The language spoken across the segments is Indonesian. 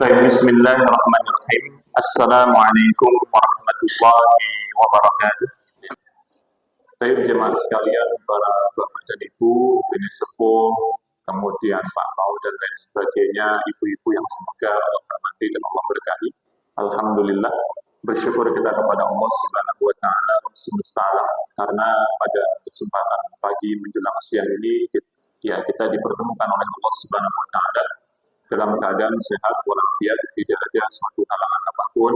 Bismillahirrahmanirrahim. Assalamualaikum warahmatullahi wabarakatuh. Baik jemaah sekalian, para bapak dan ibu, bini sepuh, kemudian Pak Mau dan lain sebagainya, ibu-ibu yang semoga Allah rahmati dan Allah berkahi. Alhamdulillah, bersyukur kita kepada Allah Subhanahu wa taala semesta alam, karena pada kesempatan pagi menjelang siang ini kita dipertemukan oleh Allah Subhanahu wa taala dalam keadaan sehat walafiat, tidak ada suatu halangan apapun.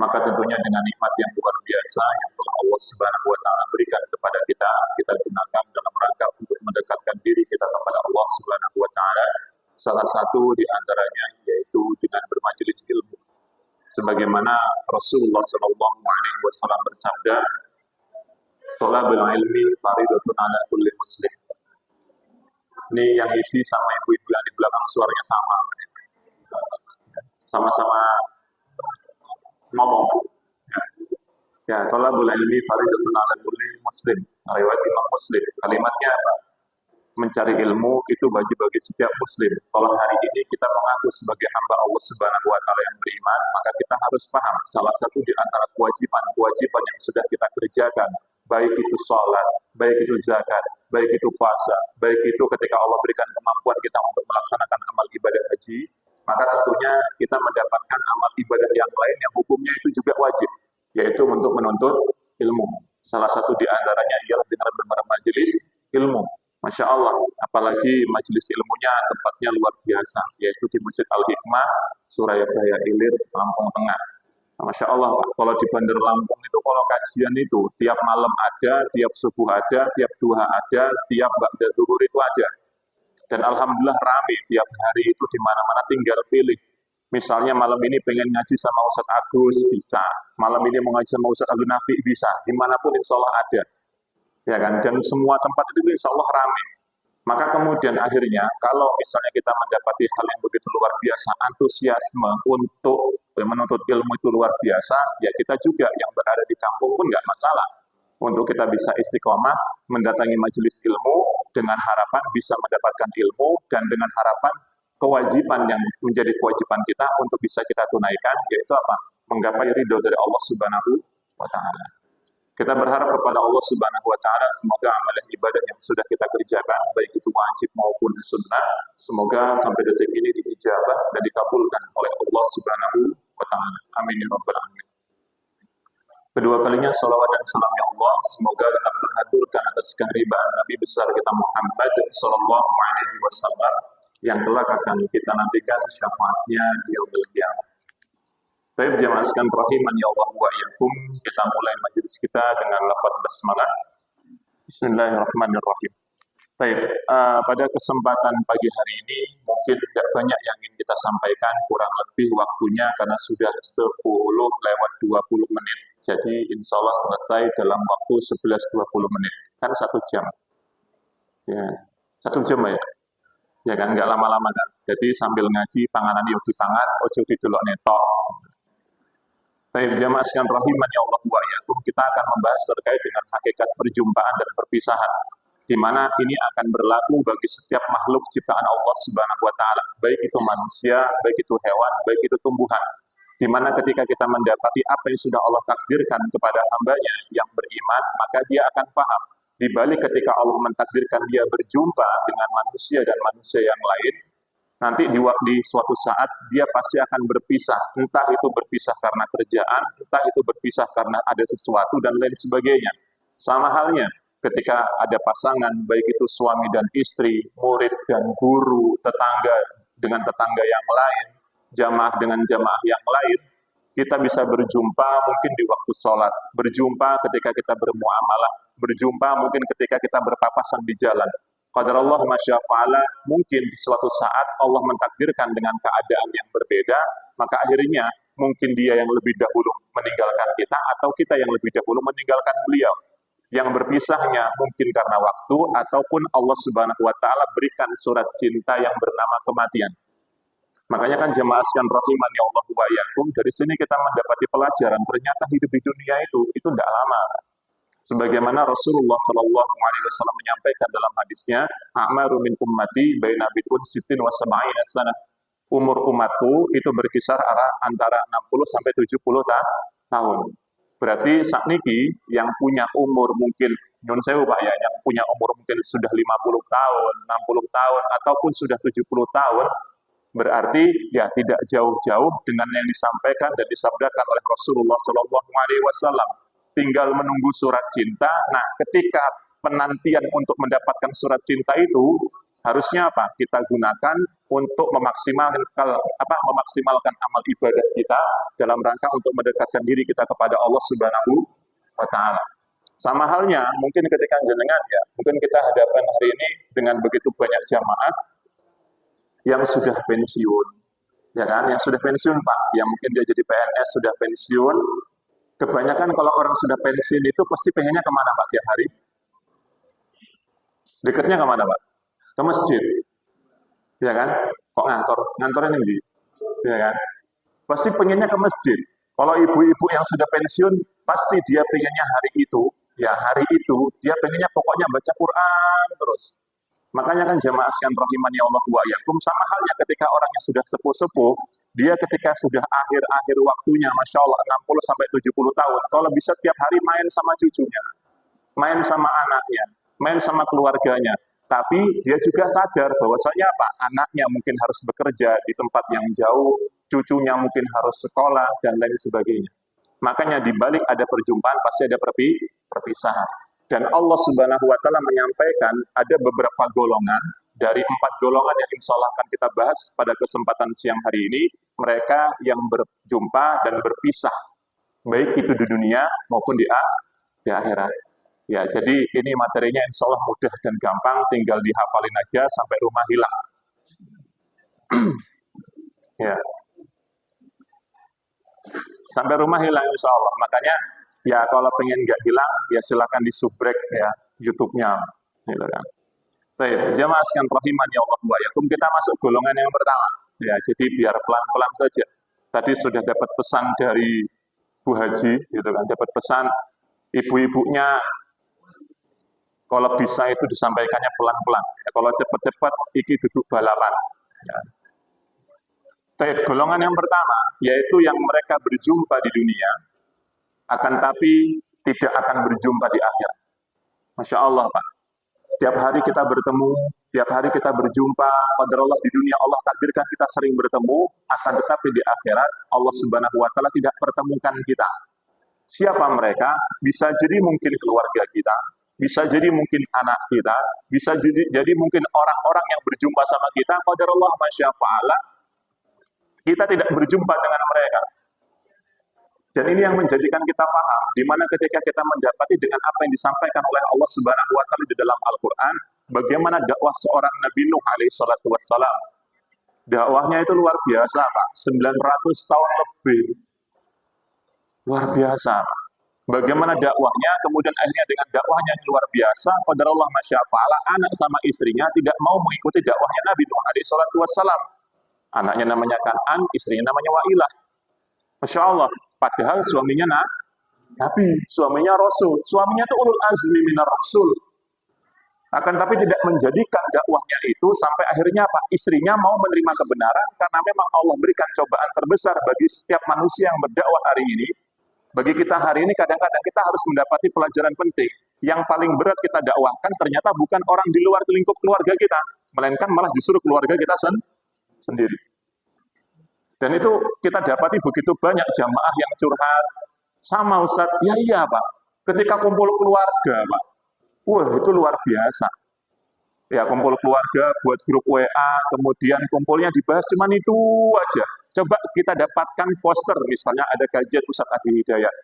Maka tentunya dengan nikmat yang luar biasa yang telah Allah Subhanahu wa taala berikan kepada kita, kita gunakan dalam rangka untuk mendekatkan diri kita kepada Allah Subhanahu wa taala. Salah satu di antaranya yaitu dengan bermajelis ilmu. Sebagaimana Rasulullah sallallahu alaihi wasallam bersabda, "Thalabul ilmi fardhatun 'ala kulli muslim." Ini yang isi sama ibu-ibu yang di belakang suaranya sama. Sama-sama ngomong. Ya, thalabul ilmi fardhatun 'ala kulli muslim. Riwayat Imam Muslim. Kalimatnya apa? Mencari ilmu itu wajib bagi setiap muslim. Kalau hari ini kita mengaku sebagai hamba Allah Subhanahu wa taala yang beriman, maka kita harus paham salah satu di antara kewajiban-kewajiban yang sudah kita kerjakan, baik itu sholat, baik itu zakat, baik itu puasa, baik itu ketika Allah berikan kemampuan kita untuk melaksanakan amal ibadah haji, maka tentunya kita mendapatkan amal ibadah yang lain yang hukumnya itu juga wajib, yaitu untuk menuntut ilmu. Salah satu di antaranya ialah dengan bermajelis ilmu. Masya Allah, apalagi majelis ilmunya tempatnya luar biasa, yaitu di Masjid Al-Hikmah, Surabaya Ilir, Lampung Tengah. Nah, Masya Allah, Pak, kalau di Bandar Lampung itu kalau kajian itu, tiap malam ada, tiap subuh ada, tiap duha ada, tiap ba'da zuhur itu ada. Dan Alhamdulillah rame, tiap hari itu di mana-mana tinggal pilih. Misalnya malam ini pengen ngaji sama Ustadz Agus, bisa. Malam ini mau ngaji sama Ustadz Abdul Nafi, bisa. Dimanapun insya Allah ada. Ya kan, dan semua tempat itu insya Allah ramai. Maka kemudian akhirnya kalau misalnya kita mendapati hal yang begitu luar biasa, antusiasme untuk menuntut ilmu itu luar biasa, ya kita juga yang berada di kampung pun nggak masalah. Untuk kita bisa istiqomah, mendatangi majelis ilmu dengan harapan bisa mendapatkan ilmu dan dengan harapan kewajiban yang menjadi kewajiban kita untuk bisa kita tunaikan, yaitu apa? Menggapai ridho dari Allah Subhanahu wa taala. Kita berharap kepada Allah Subhanahu wa taala semoga amal ibadah yang sudah kita kerjakan baik itu wajib maupun sunnah semoga sampai detik ini diijabah dan dikabulkan oleh Allah Subhanahu wa taala. Amin ya rabbal alamin. Kedua kalinya salawat dan salamnya Allah semoga tetap terhaturkan atas keharibaan Nabi besar kita Muhammad sallallahu alaihi wasallam yang kelak akan kita nantikan syafaatnya di yaumil qiyamah. Baik jemaah sekalian rahimani Allah wa iyyakum, kita mulai majelis kita dengan lafaz basmalah. Bismillahirrahmanirrahim. Baik, pada kesempatan pagi hari ini mungkin tidak banyak yang ingin kita sampaikan, kurang lebih waktunya karena sudah 10:20 Jadi insya Allah selesai dalam waktu 11:20 menit. Kan 1 jam. Ya, 1 jam ya. Ya kan, nggak lama-lama kan. Jadi sambil ngaji, panganan yuk dipangan, ojo didelok netok. Baik, jamaah sekalian rahimani Allah wa iyyakum, kita akan membahas terkait dengan hakikat perjumpaan dan perpisahan, di mana ini akan berlaku bagi setiap makhluk ciptaan Allah Subhanahu wa taala, baik itu manusia, baik itu hewan, baik itu tumbuhan. Di mana ketika kita mendapati apa yang sudah Allah takdirkan kepada hambanya yang beriman, maka dia akan paham. Di balik ketika Allah mentakdirkan dia berjumpa dengan manusia dan manusia yang lain, nanti di suatu saat dia pasti akan berpisah, entah itu berpisah karena kerjaan, entah itu berpisah karena ada sesuatu dan lain sebagainya. Sama halnya ketika ada pasangan, baik itu suami dan istri, murid dan guru, tetangga dengan tetangga yang lain, jamaah dengan jamaah yang lain, kita bisa berjumpa mungkin di waktu sholat, berjumpa ketika kita bermuamalah, berjumpa mungkin ketika kita berpapasan di jalan. Qadarullah masya fa'ala, mungkin di suatu saat Allah mentakdirkan dengan keadaan yang berbeda, maka akhirnya mungkin dia yang lebih dahulu meninggalkan kita, atau kita yang lebih dahulu meninggalkan beliau. Yang berpisahnya mungkin karena waktu, ataupun Allah Subhanahu wa ta'ala berikan surat cinta yang bernama kematian. Makanya kan jemaah sekalian rahimani Allah wa iyyakum, dari sini kita mendapati pelajaran, ternyata hidup di dunia itu tidak lama. Sebagaimana Rasulullah Shallallahu Alaihi Wasallam menyampaikan dalam hadisnya, "A'maru min ummati baina bid'un sittin wa sab'ina sanah." umur umatku itu berkisar antara 60 sampai 70 tahun. Berarti sakniki yang punya umur mungkin nyun sewu Pak ya, yang punya umur mungkin sudah 50 tahun, 60 tahun ataupun sudah 70 tahun, berarti ya tidak jauh-jauh dengan yang disampaikan dan disabdakan oleh Rasulullah Shallallahu Alaihi Wasallam. Tinggal menunggu surat cinta. Nah, ketika penantian untuk mendapatkan surat cinta itu harusnya apa? Kita gunakan untuk memaksimalkan amal ibadah kita dalam rangka untuk mendekatkan diri kita kepada Allah Subhanahu wa Ta'ala. Sama halnya, mungkin ketika jenengan ya, mungkin kita hadapan hari ini dengan begitu banyak jamaah yang sudah pensiun, ya kan? Yang sudah pensiun Pak, yang mungkin dia jadi PNS sudah pensiun. Kebanyakan kalau orang sudah pensiun itu pasti pengennya kemana Pak tiap hari? Dekatnya kemana Pak? Ke masjid, ya kan? Kok ngantornya di, ya kan? Pasti pengennya ke masjid. Kalau ibu-ibu yang sudah pensiun, pasti dia pengennya hari itu dia pengennya pokoknya baca Quran terus. Makanya kan jamaah sekalian rahimani Allah wa iyyakum, sama halnya ketika orang yang sudah sepuh-sepuh, dia ketika sudah akhir-akhir waktunya, Masya Allah 60 sampai 70 tahun, kalau bisa tiap hari main sama cucunya, main sama anaknya, main sama keluarganya. Tapi dia juga sadar bahwasanya apa? Anaknya mungkin harus bekerja di tempat yang jauh, cucunya mungkin harus sekolah, dan lain sebagainya. Makanya di balik ada perjumpaan, pasti ada perpisahan. Dan Allah Subhanahu wa Ta'ala menyampaikan ada beberapa golongan dari 4 golongan yang insya Allah akan kita bahas pada kesempatan siang hari ini. Mereka yang berjumpa dan berpisah, baik itu di dunia maupun di akhirat. Ya, jadi ini materinya insya Allah mudah dan gampang, tinggal dihafalin aja sampai rumah hilang. Ya, sampai rumah hilang insya Allah. Makanya ya kalau pengen nggak hilang, ya silakan disubrek ya YouTube-nya, gitu kan. Baik, jamaah sekalian rahimani Allah wa iyyakum, kita masuk golongan yang pertama. Ya, jadi biar pelan-pelan saja. Tadi sudah dapat pesan dari Bu Haji, gitu kan, dapat pesan ibu-ibunya kalau bisa itu disampaikannya pelan-pelan. Ya, kalau cepat-cepat, iki duduk balapan. Ya. Baik, golongan yang pertama, yaitu yang mereka berjumpa di dunia, akan tapi tidak akan berjumpa di akhirat. Masya Allah Pak. Tiap hari kita bertemu, tiap hari kita berjumpa, pada Allah di dunia Allah takdirkan kita sering bertemu, akan tetapi di akhirat Allah Subhanahu wa Ta'ala tidak pertemukan kita. Siapa mereka? Bisa jadi mungkin keluarga kita, bisa jadi mungkin anak kita, bisa jadi mungkin orang-orang yang berjumpa sama kita, pada Allah Masya Allah, kita tidak berjumpa dengan mereka. Dan ini yang menjadikan kita paham, di mana ketika kita mendapati dengan apa yang disampaikan oleh Allah Subhanahu wa Ta'ala di dalam Al-Quran, bagaimana dakwah seorang Nabi Nuh alaihi salatu wassalam. Dakwahnya itu luar biasa, Pak. 900 tahun lebih. Luar biasa, Pak. Bagaimana dakwahnya, kemudian akhirnya dengan dakwahnya yang luar biasa, qadarullah masya Allah, anak sama istrinya tidak mau mengikuti dakwahnya Nabi Nuh alaihi salatu wassalam. Anaknya namanya Kan'an, istrinya namanya Wa'ilah. Masya Allah. Padahal suaminya Nabi, suaminya Rasul, suaminya itu ulul azmi minar Rasul. Akan tapi tidak menjadikan dakwahnya itu sampai akhirnya Pak, istrinya mau menerima kebenaran karena memang Allah berikan cobaan terbesar bagi setiap manusia yang berdakwah hari ini. Bagi kita hari ini kadang-kadang kita harus mendapati pelajaran penting. Yang paling berat kita dakwahkan ternyata bukan orang di luar lingkup keluarga kita, melainkan malah justru keluarga kita sendiri. Dan itu kita dapati begitu banyak jamaah yang curhat, sama Ustaz, ya iya Pak, ketika kumpul keluarga Pak, wah itu luar biasa. Ya kumpul keluarga, buat grup WA, kemudian kumpulnya dibahas cuman itu aja. Coba kita dapatkan poster, misalnya ada kajian Ustaz Adi Hidayat.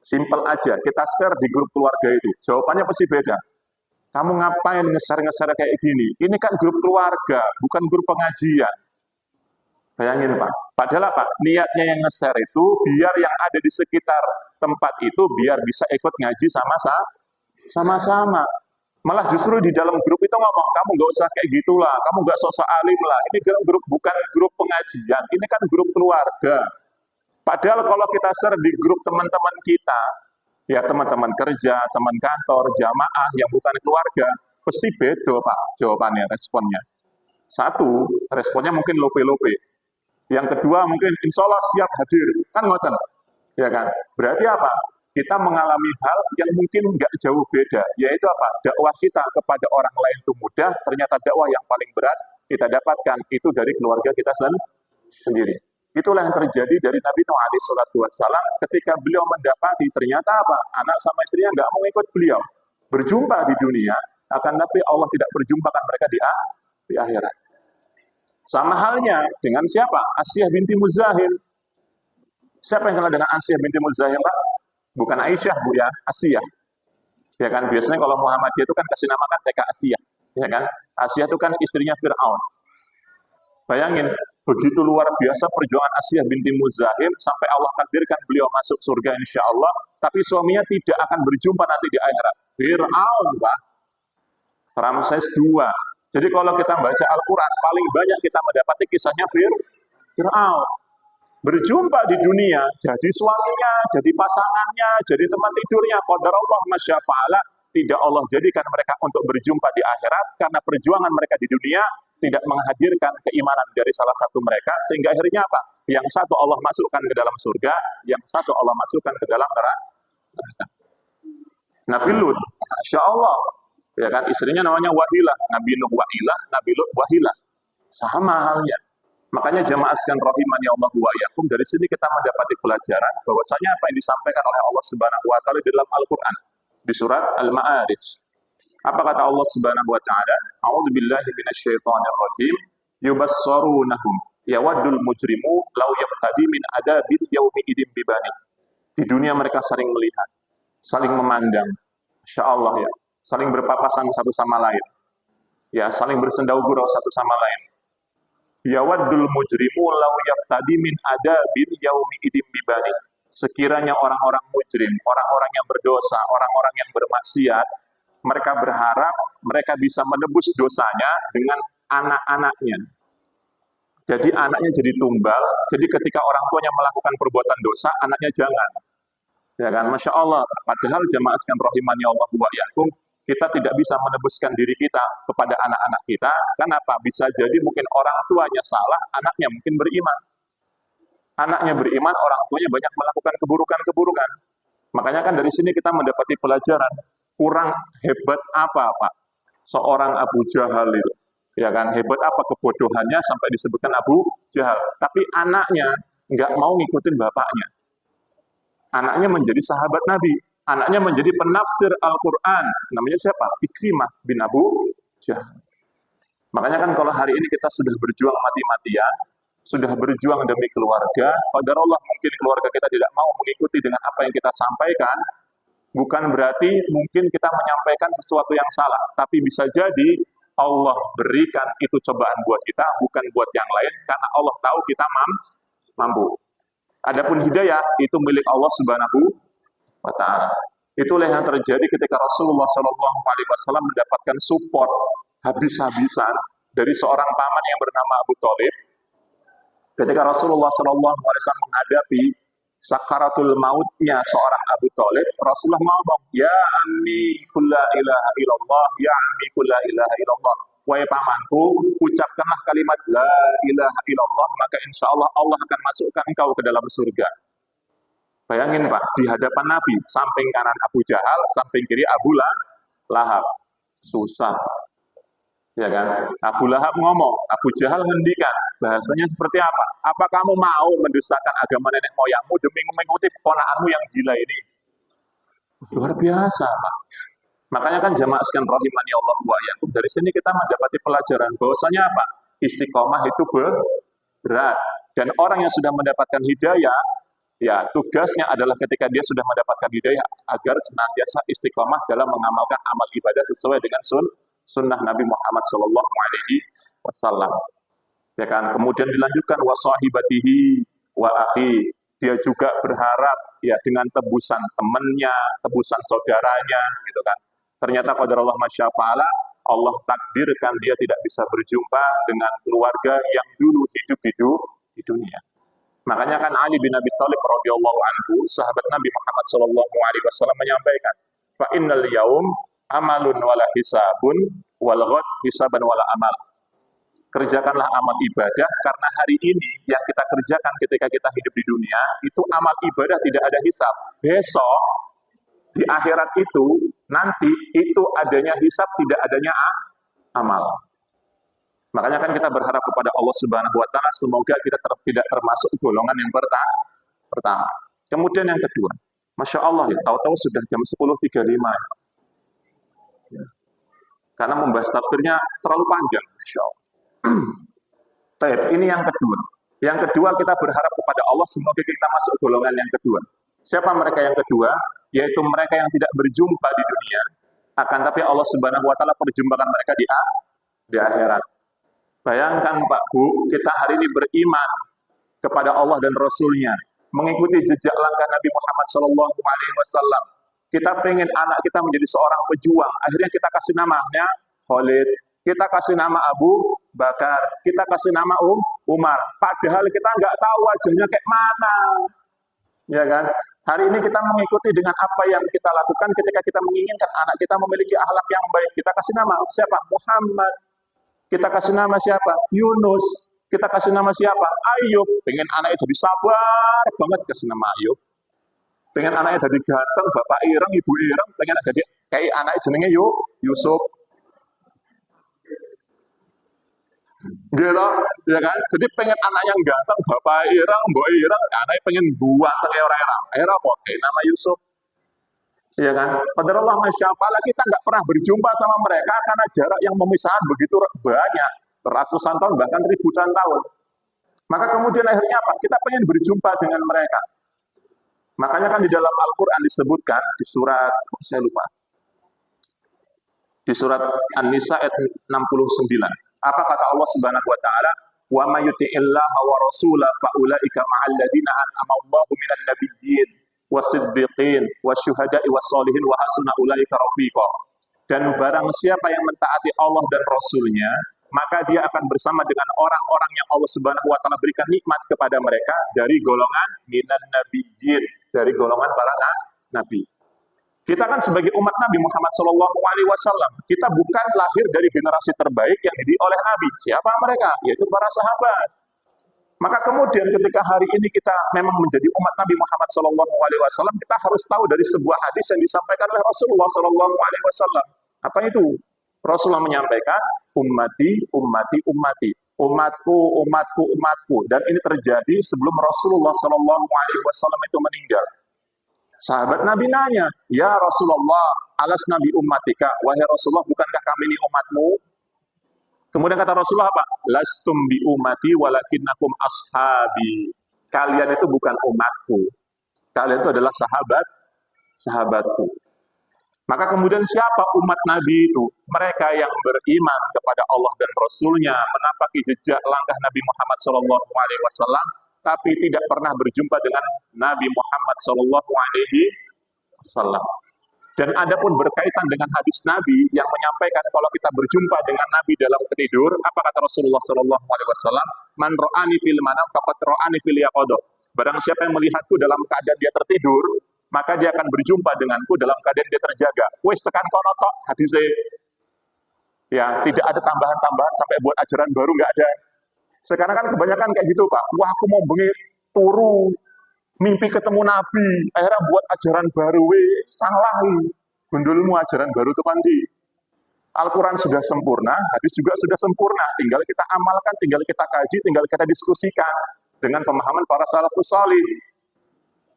Simple aja, kita share di grup keluarga itu, jawabannya pasti beda. Kamu ngapain nge-share kayak gini? Ini kan grup keluarga, bukan grup pengajian. Bayangin Pak, padahal Pak, niatnya yang nge-share itu biar yang ada di sekitar tempat itu biar bisa ikut ngaji sama-sama. Malah justru di dalam grup itu ngomong, kamu nggak usah kayak gitulah, kamu nggak sosok alim lah, ini grup bukan grup pengajian, ini kan grup keluarga. Padahal kalau kita share di grup teman-teman kita, ya teman-teman kerja, teman kantor, jamaah yang bukan keluarga, pasti beda Pak jawabannya, responnya. Satu, responnya mungkin lope-lope. Yang kedua mungkin insya Allah siap hadir, kan ngoten, ya kan? Berarti apa? Kita mengalami hal yang mungkin nggak jauh beda, yaitu apa? Dakwah kita kepada orang lain itu mudah, ternyata dakwah yang paling berat kita dapatkan itu dari keluarga kita sendiri. Itulah yang terjadi dari Nabi Nuh alaihi salatu wassalam ketika beliau mendapati ternyata apa? Anak sama istrinya nggak mau ikut beliau. Berjumpa di dunia, akan tapi Allah tidak perjumpakan mereka di akhirat. Sama halnya dengan siapa? Asiyah binti Muzahim. Siapa yang kenal dengan Asiyah binti Muzahim, Pak? Bukan Aisyah, Bu ya, Asiyah. Ya kan, biasanya kalau Muhammadiyah itu kan kasih nama kan TK Asiyah. Ya kan? Asiyah itu kan istrinya Fir'aun. Bayangin, begitu luar biasa perjuangan Asiyah binti Muzahim sampai Allah takdirkan beliau masuk surga insya Allah, tapi suaminya tidak akan berjumpa nanti di akhirat. Fir'aun, Pak. Ramses II. Jadi kalau kita baca Al-Quran, paling banyak kita mendapati kisahnya Fir'aun. Berjumpa di dunia, jadi suaminya, jadi pasangannya, jadi teman tidurnya. Qadarullah masyafa'ala, tidak Allah jadikan mereka untuk berjumpa di akhirat, karena perjuangan mereka di dunia tidak menghadirkan keimanan dari salah satu mereka, sehingga akhirnya apa? Yang satu Allah masukkan ke dalam surga, yang satu Allah masukkan ke dalam neraka. Nabi Lut, Masya Allah, ya kan, istrinya namanya Wahilah, Nabi Nuh Wahilah, Nabi Lut Wahilah, sama halnya. Makanya jamaah sekalian rahimani Allah wa iyyakum, dari sini kita mendapati pelajaran bahwasanya apa yang disampaikan oleh Allah Subhanahu wa taala di dalam Al-Qur'an di surat Al-Ma'arij. Apa kata Allah Subhanahu wa taala? A'udzubillahi minasyaitonir rajim. Yubassarunahum yawaddul mujrimu law yaftadi min adabil yaumi idzin bibani. Di dunia mereka saling melihat, saling memandang. Masya Allah ya, saling berpapasan satu sama lain. Ya, saling bersendau gurau satu sama lain. Yawaddul mujrimu law yaftadi min adabil yaumi idzin bibani. Sekiranya orang-orang mujrim, orang-orang yang berdosa, orang-orang yang bermaksiat, mereka berharap mereka bisa menebus dosanya dengan anak-anaknya. Jadi anaknya jadi tumbal, jadi ketika orang tuanya melakukan perbuatan dosa, anaknya jangan. Ya kan, Masya Allah. Padahal jamaah sekalian rahimani Allah wa iyyakum, kita tidak bisa menebuskan diri kita kepada anak-anak kita. Kenapa? Bisa jadi mungkin orang tuanya salah, anaknya mungkin beriman. Anaknya beriman, orang tuanya banyak melakukan keburukan-keburukan. Makanya kan dari sini kita mendapati pelajaran, kurang hebat apa, Pak? Seorang Abu Jahal itu. Ya kan, hebat apa kebodohannya sampai disebutkan Abu Jahal. Tapi anaknya nggak mau ngikutin bapaknya. Anaknya menjadi sahabat Nabi. Anaknya menjadi penafsir Al-Quran. Namanya siapa? Ikrimah bin Abu Jahal. Makanya kan kalau hari ini kita sudah berjuang mati-matian, sudah berjuang demi keluarga, qadarullah mungkin keluarga kita tidak mau mengikuti dengan apa yang kita sampaikan, bukan berarti mungkin kita menyampaikan sesuatu yang salah, tapi bisa jadi Allah berikan itu cobaan buat kita, bukan buat yang lain, karena Allah tahu kita mampu. Adapun hidayah itu milik Allah Subhanahu wa taala. Itulah yang terjadi ketika Rasulullah SAW mendapatkan support habis-habisan dari seorang paman yang bernama Abu Thalib. Ketika Rasulullah SAW menghadapi sakaratul mautnya seorang Abu Thalib, Rasulullah ngomong, ya ammi kulla ilaha illallah, ya ammi kulla ilaha illallah. Wahai pamanku, ucapkanlah kalimat la ilaha illallah, maka insya Allah Allah akan masukkan engkau ke dalam surga. Bayangin Pak, di hadapan Nabi, samping kanan Abu Jahal, samping kiri Abu Lahab. Susah. Ya kan? Abu Lahab ngomong, Abu Jahal ngendikan, bahasanya seperti apa? Apa kamu mau mendustakan agama nenek moyangmu demi mengikuti ponakanmu yang gila ini? Luar biasa, Pak. Makanya kan jamaah sekalian rahimani Allah wa iyyakum, dari sini kita mendapati pelajaran bahwasanya apa? Istiqomah itu berat. Dan orang yang sudah mendapatkan hidayah, ya tugasnya adalah ketika dia sudah mendapatkan hidayah agar senantiasa istiqomah dalam mengamalkan amal ibadah sesuai dengan sunnah Nabi Muhammad SAW. Ya kan? Kemudian dilanjutkan wa sahibatihi wa akhi. Dia juga berharap ya dengan tebusan temannya, tebusan saudaranya, gitu kan. Ternyata qadarullah masyafa'ala, Allah takdirkan dia tidak bisa berjumpa dengan keluarga yang dulu hidup di dunia. Makanya kan Ali bin Abi Thalib radhiyallahu anhu, sahabat Nabi Muhammad SAW menyampaikan, fa innal yaum amalun wala hisabun wal ghad hisaban wala amal. Kerjakanlah amal ibadah karena hari ini yang kita kerjakan ketika kita hidup di dunia itu amal ibadah tidak ada hisab. Besok di akhirat itu nanti itu adanya hisab, tidak adanya amal. Makanya kan kita berharap kepada Allah Subhanahu wa taala semoga kita tidak termasuk golongan yang pertama. Kemudian yang kedua, Masya Allah ya, tahu-tahu sudah jam 10.35 ya. Karena membahas tafsirnya terlalu panjang, Masya Allah. Baik, ini yang kedua. Yang kedua kita berharap kepada Allah semoga kita masuk golongan yang kedua. Siapa mereka yang kedua? Yaitu mereka yang tidak berjumpa di dunia, akan tapi Allah Subhanahu wa taala perjumpakan mereka di akhirat. Bayangkan Pak Bu, kita hari ini beriman kepada Allah dan Rasul-Nya, mengikuti jejak langkah Nabi Muhammad SAW. Kita pengen anak kita menjadi seorang pejuang. Akhirnya kita kasih namanya Khalid, kita kasih nama Abu Bakar, kita kasih nama Umar. Padahal kita nggak tahu wajahnya kayak mana, ya kan? Hari ini kita mengikuti dengan apa yang kita lakukan ketika kita menginginkan anak kita memiliki akhlak yang baik. Kita kasih nama siapa? Muhammad. Kita kasih nama siapa? Yunus. Kita kasih nama siapa? Ayub. Pengen anaknya jadi sabar banget, kasih nama Ayub. Pengen anaknya jadi ganteng, bapak ireng, ibu ireng. Pengen jadi kayak anaknya jenenge Yusuf. Gitu, ya kan? Jadi pengen anak yang ganteng, bapak ireng, mbok ireng, anaknya pengen buat kayak orang-orang. Akhirnya apa? Kayak nama Yusuf. Ya kan? Padahal Allah Masya Allah kita nggak pernah berjumpa sama mereka karena jarak yang memisahkan begitu banyak, ratusan tahun bahkan ribuan tahun. Maka kemudian akhirnya apa? Kita pengen berjumpa dengan mereka. Makanya kan di dalam Al-Quran disebutkan di surat, saya lupa, di surat An-Nisa ayat 69. Apa kata Allah Subhanahu wa taala? Wa may yuti'illaha wa rasulahu fa ulaika ma'al ladzina an'ama Allahu minan nabiyyin wasiddiqin wasyuhada'i wassalihin wa hasuna ulaika rafiqa. Dan barang siapa yang mentaati Allah dan Rasul-Nya, maka dia akan bersama dengan orang-orang yang Allah Subhanahu wa taala berikan nikmat kepada mereka dari golongan minan nabiyyin, dari golongan para nabi. Kita kan sebagai umat Nabi Muhammad SAW, kita bukan lahir dari generasi terbaik yang dididik oleh Nabi. Siapa mereka? Yaitu para sahabat. Maka kemudian ketika hari ini kita memang menjadi umat Nabi Muhammad SAW, kita harus tahu dari sebuah hadis yang disampaikan oleh Rasulullah SAW. Apa itu? Rasulullah menyampaikan, ummati, ummati, ummati. Umatku, umatku, umatku. Dan ini terjadi sebelum Rasulullah SAW itu meninggal. Sahabat Nabi nanya, ya Rasulullah, alas Nabi ummatika, wahai Rasulullah, bukankah kami ini umatmu? Kemudian kata Rasulullah apa? Lastum bi ummati walakinnakum ashabi. Kalian itu bukan umatku. Kalian itu adalah sahabatku. Maka kemudian siapa umat Nabi itu? Mereka yang beriman kepada Allah dan Rasul-Nya, menapaki jejak langkah Nabi Muhammad SAW, tapi tidak pernah berjumpa dengan Nabi Muhammad SAW. Dan adapun berkaitan dengan hadis Nabi yang menyampaikan kalau kita berjumpa dengan Nabi dalam tidur, apa kata Rasulullah SAW? Man ro'ani fil manam faqad ro'ani fil yaqadah. Barang siapa yang melihatku dalam keadaan dia tertidur, maka dia akan berjumpa denganku dalam keadaan dia terjaga. Wes tekan kono tok hadise. Ya, tidak ada tambahan-tambahan sampai buat ajaran baru, nggak ada. Sekarang kan kebanyakan kayak gitu Pak. Wah aku mau bengi turu, mimpi ketemu Nabi, akhirnya buat ajaran baru, salah. Gundulmu ajaran baru itu kan di Al-Quran sudah sempurna, hadis juga sudah sempurna. Tinggal kita amalkan, tinggal kita kaji, tinggal kita diskusikan dengan pemahaman para salafus salih.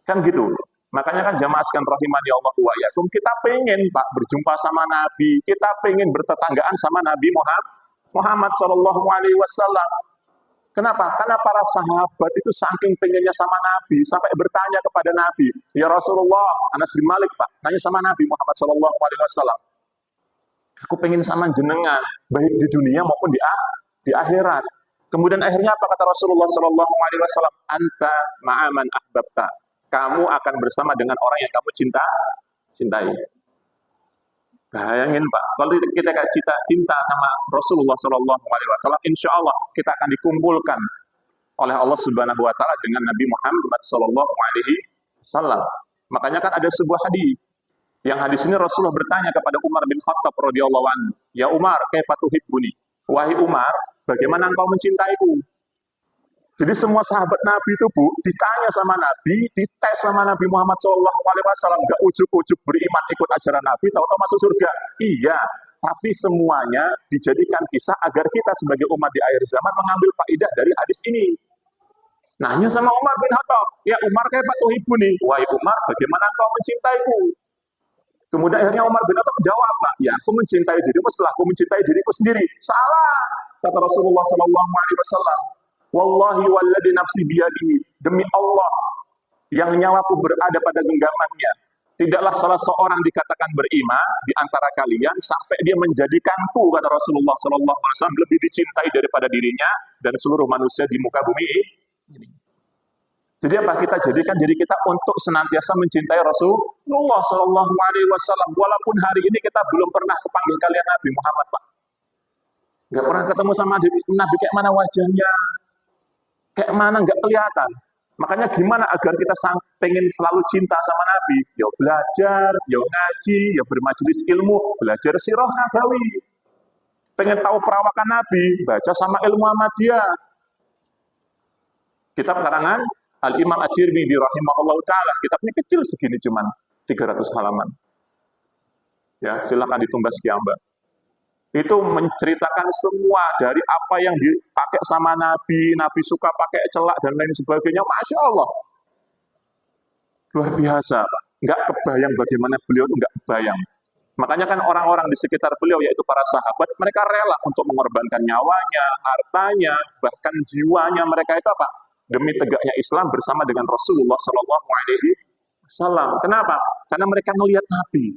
Kan gitu. Makanya kan jamaah sekalian rahimani Allah wa iyyakum, kita pengen Pak berjumpa sama Nabi, kita pengen bertetanggaan sama Nabi Muhammad SAW. Kenapa? Karena para sahabat itu saking pengennya sama Nabi, sampai bertanya kepada Nabi, ya Rasulullah, Anas bin Malik Pak, nanya sama Nabi Muhammad SAW, aku pengen sama jenengan, baik di dunia maupun di akhirat. Kemudian akhirnya apa kata Rasulullah SAW? Anta ma'aman ahbabta. Kamu akan bersama dengan orang yang kamu cintai. Bayangin Pak, kalau kita cinta sama Rasulullah SAW, insya Allah kita akan dikumpulkan oleh Allah Subhanahu Wa Taala dengan Nabi Muhammad SAW. Makanya kan ada sebuah hadis. Yang hadis ini Rasulullah bertanya kepada Umar bin Khattab radhiyallahu anhu, ya Umar, kaifa tuhibbuni? Wahai Umar, bagaimana engkau mencintaiku? Jadi semua sahabat Nabi itu Bu, ditanya sama Nabi, dites sama Nabi Muhammad SAW, nggak ujuk-ujuk beriman ikut ajaran Nabi, tahu-tahu masuk surga. Iya, tapi semuanya dijadikan kisah agar kita sebagai umat di akhir zaman mengambil faidah dari hadis ini. Nanya sama Umar bin Khattab, ya Umar kayak Pak Tuhibu nih, wahai Umar, bagaimana engkau mencintaiku? Kemudian akhirnya Umar bin Khattab menjawab, Pak, ya aku mencintai dirimu setelah aku mencintai diriku sendiri. Salah, kata Rasulullah SAW. Wallahi walladzi nafsi biyadihi, demi Allah yang nyawaku berada pada genggamannya, tidaklah salah seorang dikatakan beriman di antara kalian sampai dia menjadikanku, kata Rasulullah SAW, lebih dicintai daripada dirinya dan seluruh manusia di muka bumi ini. Jadi apa? Kita jadikan diri kita untuk senantiasa mencintai Rasulullah SAW. Walaupun hari ini kita belum pernah kepanggil kalian Nabi Muhammad, Pak. Nggak pernah ketemu sama Nabi, kayak mana wajahnya, kayak mana nggak kelihatan. Makanya gimana agar kita pengen selalu cinta sama Nabi? Ya belajar, ya ngaji, ya bermajelis ilmu, belajar sirah nabawi. Pengen tahu perawakan Nabi, baca sama ilmu Ahmadiyah. Kitab karangan Al-Imam At-Tirmidzi rahimahullah ta'ala, kitabnya kecil segini, cuman 300 halaman. Ya, silakan ditumbas Mbak. Itu menceritakan semua dari apa yang dipakai sama Nabi, Nabi suka pakai celak dan lain sebagainya. Masya Allah. Luar biasa, Pak. Nggak kebayang bagaimana beliau itu nggak kebayang. Makanya kan orang-orang di sekitar beliau, yaitu para sahabat, mereka rela untuk mengorbankan nyawanya, hartanya, bahkan jiwanya. Mereka itu apa? Demi tegaknya Islam bersama dengan Rasulullah SAW. Kenapa? Karena mereka melihat Nabi.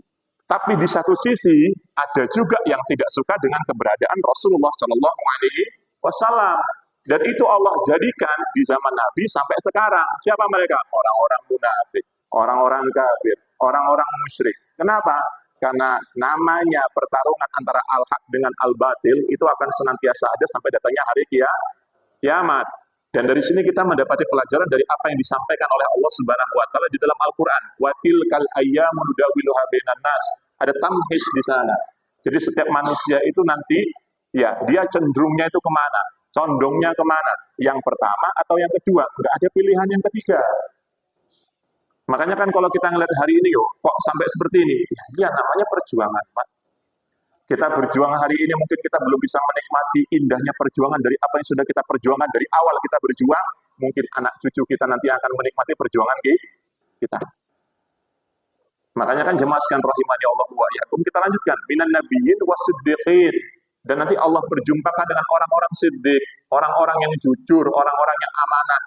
Tapi di satu sisi ada juga yang tidak suka dengan keberadaan Rasulullah SAW. Dan itu Allah jadikan di zaman Nabi sampai sekarang. Siapa mereka? Orang-orang munafik, orang-orang kafir, orang-orang musyrik. Kenapa? Karena namanya pertarungan antara al-haq dengan al-batil itu akan senantiasa ada sampai datangnya hari kiamat. Dan dari sini kita mendapati pelajaran dari apa yang disampaikan oleh Allah Subhanahu wa taala di dalam Al-Qur'an. Wa tilkal ayyamu nudawiluha bainan nas. Ada tamhis di sana. Jadi setiap manusia itu nanti ya dia cenderungnya itu kemana? Condongnya kemana? Yang pertama atau yang kedua? Enggak ada pilihan yang ketiga. Makanya kan kalau kita ngeliat hari ini kok sampai seperti ini? Ya namanya perjuangan, Pak. Kita berjuang hari ini, mungkin kita belum bisa menikmati indahnya perjuangan dari apa yang sudah kita perjuangkan dari awal kita berjuang. Mungkin anak cucu kita nanti akan menikmati perjuangan kita. Makanya kan jemaah sekalian rahimani Allah wa iyyakum, kita lanjutkan minan nabiyyin wasiddiqin. Dan nanti Allah berjumpakan dengan orang-orang siddiq, orang-orang yang jujur, orang-orang yang amanah.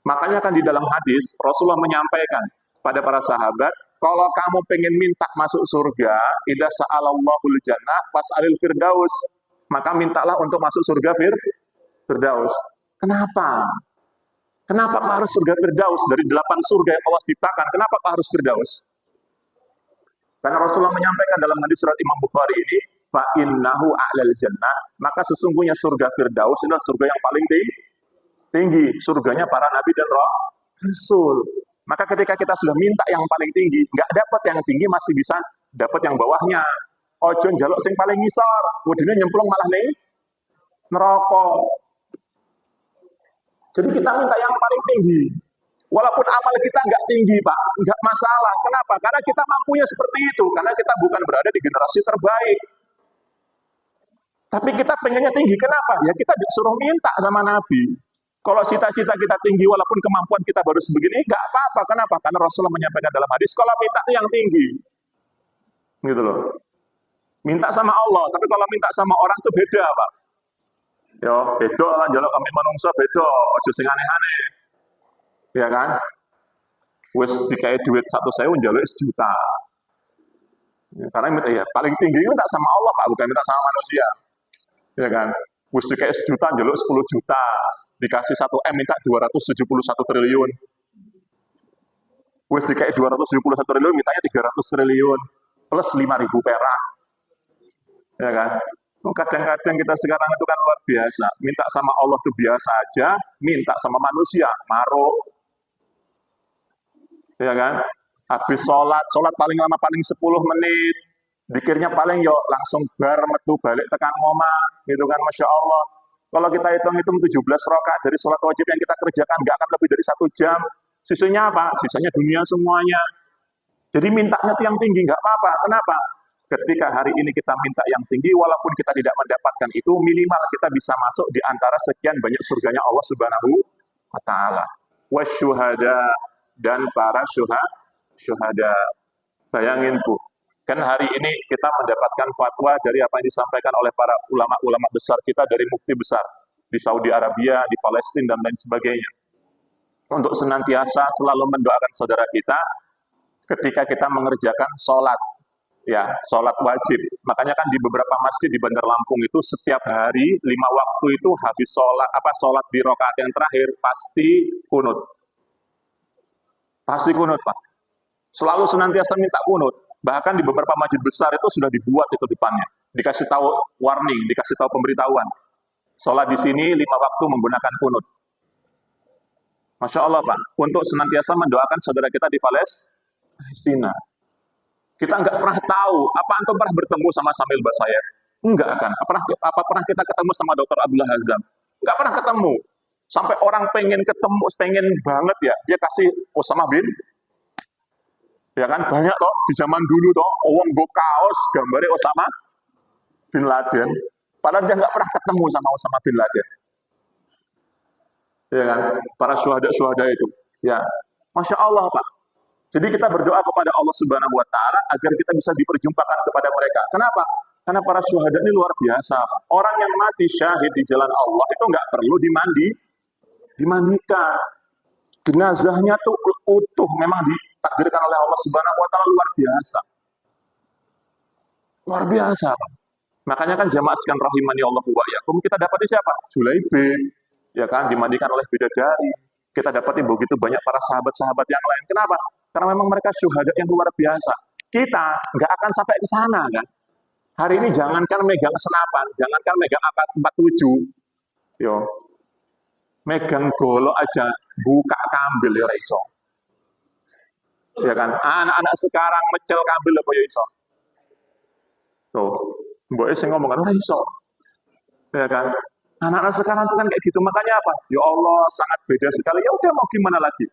Makanya kan di dalam hadis Rasulullah menyampaikan pada para sahabat, kalau kamu pengen minta masuk surga, idza sa'alallahul jannah fas'alil firdaus. Maka mintalah untuk masuk surga firdaus. Kenapa? Kenapa harus surga firdaus? Dari 8 surga yang Allah ciptakan, kenapa harus firdaus? Karena Rasulullah menyampaikan dalam hadis surat Imam Bukhari ini, fa innahu a'lal jannah, maka sesungguhnya surga firdaus adalah surga yang paling tinggi, surganya para nabi dan rasul. Maka ketika kita sudah minta yang paling tinggi, nggak dapat yang tinggi, masih bisa dapat yang bawahnya. Ojo njaluk sing paling ngisor, udine nyemplung malah ning neraka. Jadi kita minta yang paling tinggi. Walaupun amal kita nggak tinggi, Pak, nggak masalah. Kenapa? Karena kita mampunya seperti itu. Karena kita bukan berada di generasi terbaik. Tapi kita pengennya tinggi. Kenapa? Ya kita disuruh minta sama Nabi. Kalau cita-cita kita tinggi, walaupun kemampuan kita baru sebegini, nggak apa-apa. Kenapa? Karena Rasulullah menyampaikan dalam hadis, kalau minta itu yang tinggi. Gitu loh. Minta sama Allah, tapi kalau minta sama orang itu beda, Pak. Yo, beda lah, jaluk kami manungsa beda. Ojo sing aneh-aneh. Ya kan? Wis dikai duit 1.000 njaluk 1 juta. Ya, karena ya, paling tinggi minta sama Allah, Pak, bukan minta sama manusia. Ya kan? Wis dikai 1 juta njaluk 10 juta. Dikasih 1 M minta 271 triliun. Wis dikai 271 triliun mintanya 300 triliun plus 5.000 perak. Ya kan? Kadang-kadang kita sekarang itu kan luar biasa. Minta sama Allah itu biasa aja, minta sama manusia maruk. Ya kan? Habis sholat paling lama paling 10 menit. Dikirnya paling langsung bar metu balik tekan ngomah, gitu kan, Masya Allah. Kalau kita hitung-hitung 17 rakaat dari sholat wajib yang kita kerjakan nggak akan lebih dari 1 jam. Sisanya apa? Sisanya dunia semuanya. Jadi mintanya yang tinggi nggak apa-apa. Kenapa? Ketika hari ini kita minta yang tinggi, walaupun kita tidak mendapatkan itu, minimal kita bisa masuk di antara sekian banyak surganya Allah Subhanahu wa Ta'ala. Wasyuhada, dan para syuhada. Bayangin Bu, kan hari ini kita mendapatkan fatwa dari apa yang disampaikan oleh para ulama-ulama besar kita, dari mufti besar di Saudi Arabia, di Palestina, dan lain sebagainya. Untuk senantiasa selalu mendoakan saudara kita ketika kita mengerjakan sholat, ya, sholat wajib. Makanya kan di beberapa masjid di Bandar Lampung itu setiap hari 5 waktu itu habis sholat di rakaat yang terakhir pasti kunut. Pasti kunut, Pak. Selalu senantiasa minta kunut. Bahkan di beberapa masjid besar itu sudah dibuat itu depannya. Dikasih tahu warning, dikasih tahu pemberitahuan. Sholat di sini 5 waktu menggunakan kunut. Masya Allah, Pak. Untuk senantiasa mendoakan saudara kita di Palestina. Kita nggak pernah tahu, apa antum pernah bertemu sama Samil Basayev? Enggak kan? Apa pernah kita ketemu sama Dr. Abdullah Hazam? Nggak pernah ketemu. Sampai orang pengen ketemu, pengen banget ya, dia kasih Osama bin, ya kan, banyak toh, di zaman dulu toh, orang go kaos, gambarnya Osama bin Laden, padahal dia nggak pernah ketemu sama Osama bin Laden. Ya kan, para syuhada itu. Ya, Masya Allah, Pak. Jadi kita berdoa kepada Allah Subhanahu wa Ta'ala agar kita bisa diperjumpakan kepada mereka. Kenapa? Karena para syuhada ini luar biasa. Orang yang mati syahid di jalan Allah itu nggak perlu dimandikan. Jenazahnya tuh utuh, memang ditakdirkan oleh Allah Subhanahu wa Ta'ala, luar biasa. Luar biasa, Pak. Makanya kan jamaah sekalian rahimani Allah wa yakum, kita dapati siapa? Julaibib, ya kan, dimandikan oleh bidadari. Kita dapati begitu banyak para sahabat-sahabat yang lain. Kenapa? Karena memang mereka syuhada yang luar biasa. Kita nggak akan sampai ke sana, kan? Hari ini jangankan megang senapan, jangankan megang AK-47, yo, megang golok aja, buka kambil ya iso. Ya kan? Anak-anak sekarang mecel kambil apa ya iso? Tuh, mboknya sing ngomong kan iso. Ya kan? Anak-anak sekarang itu kan kayak gitu. Makanya apa? Ya Allah, sangat beda sekali. Ya udah, mau gimana lagi?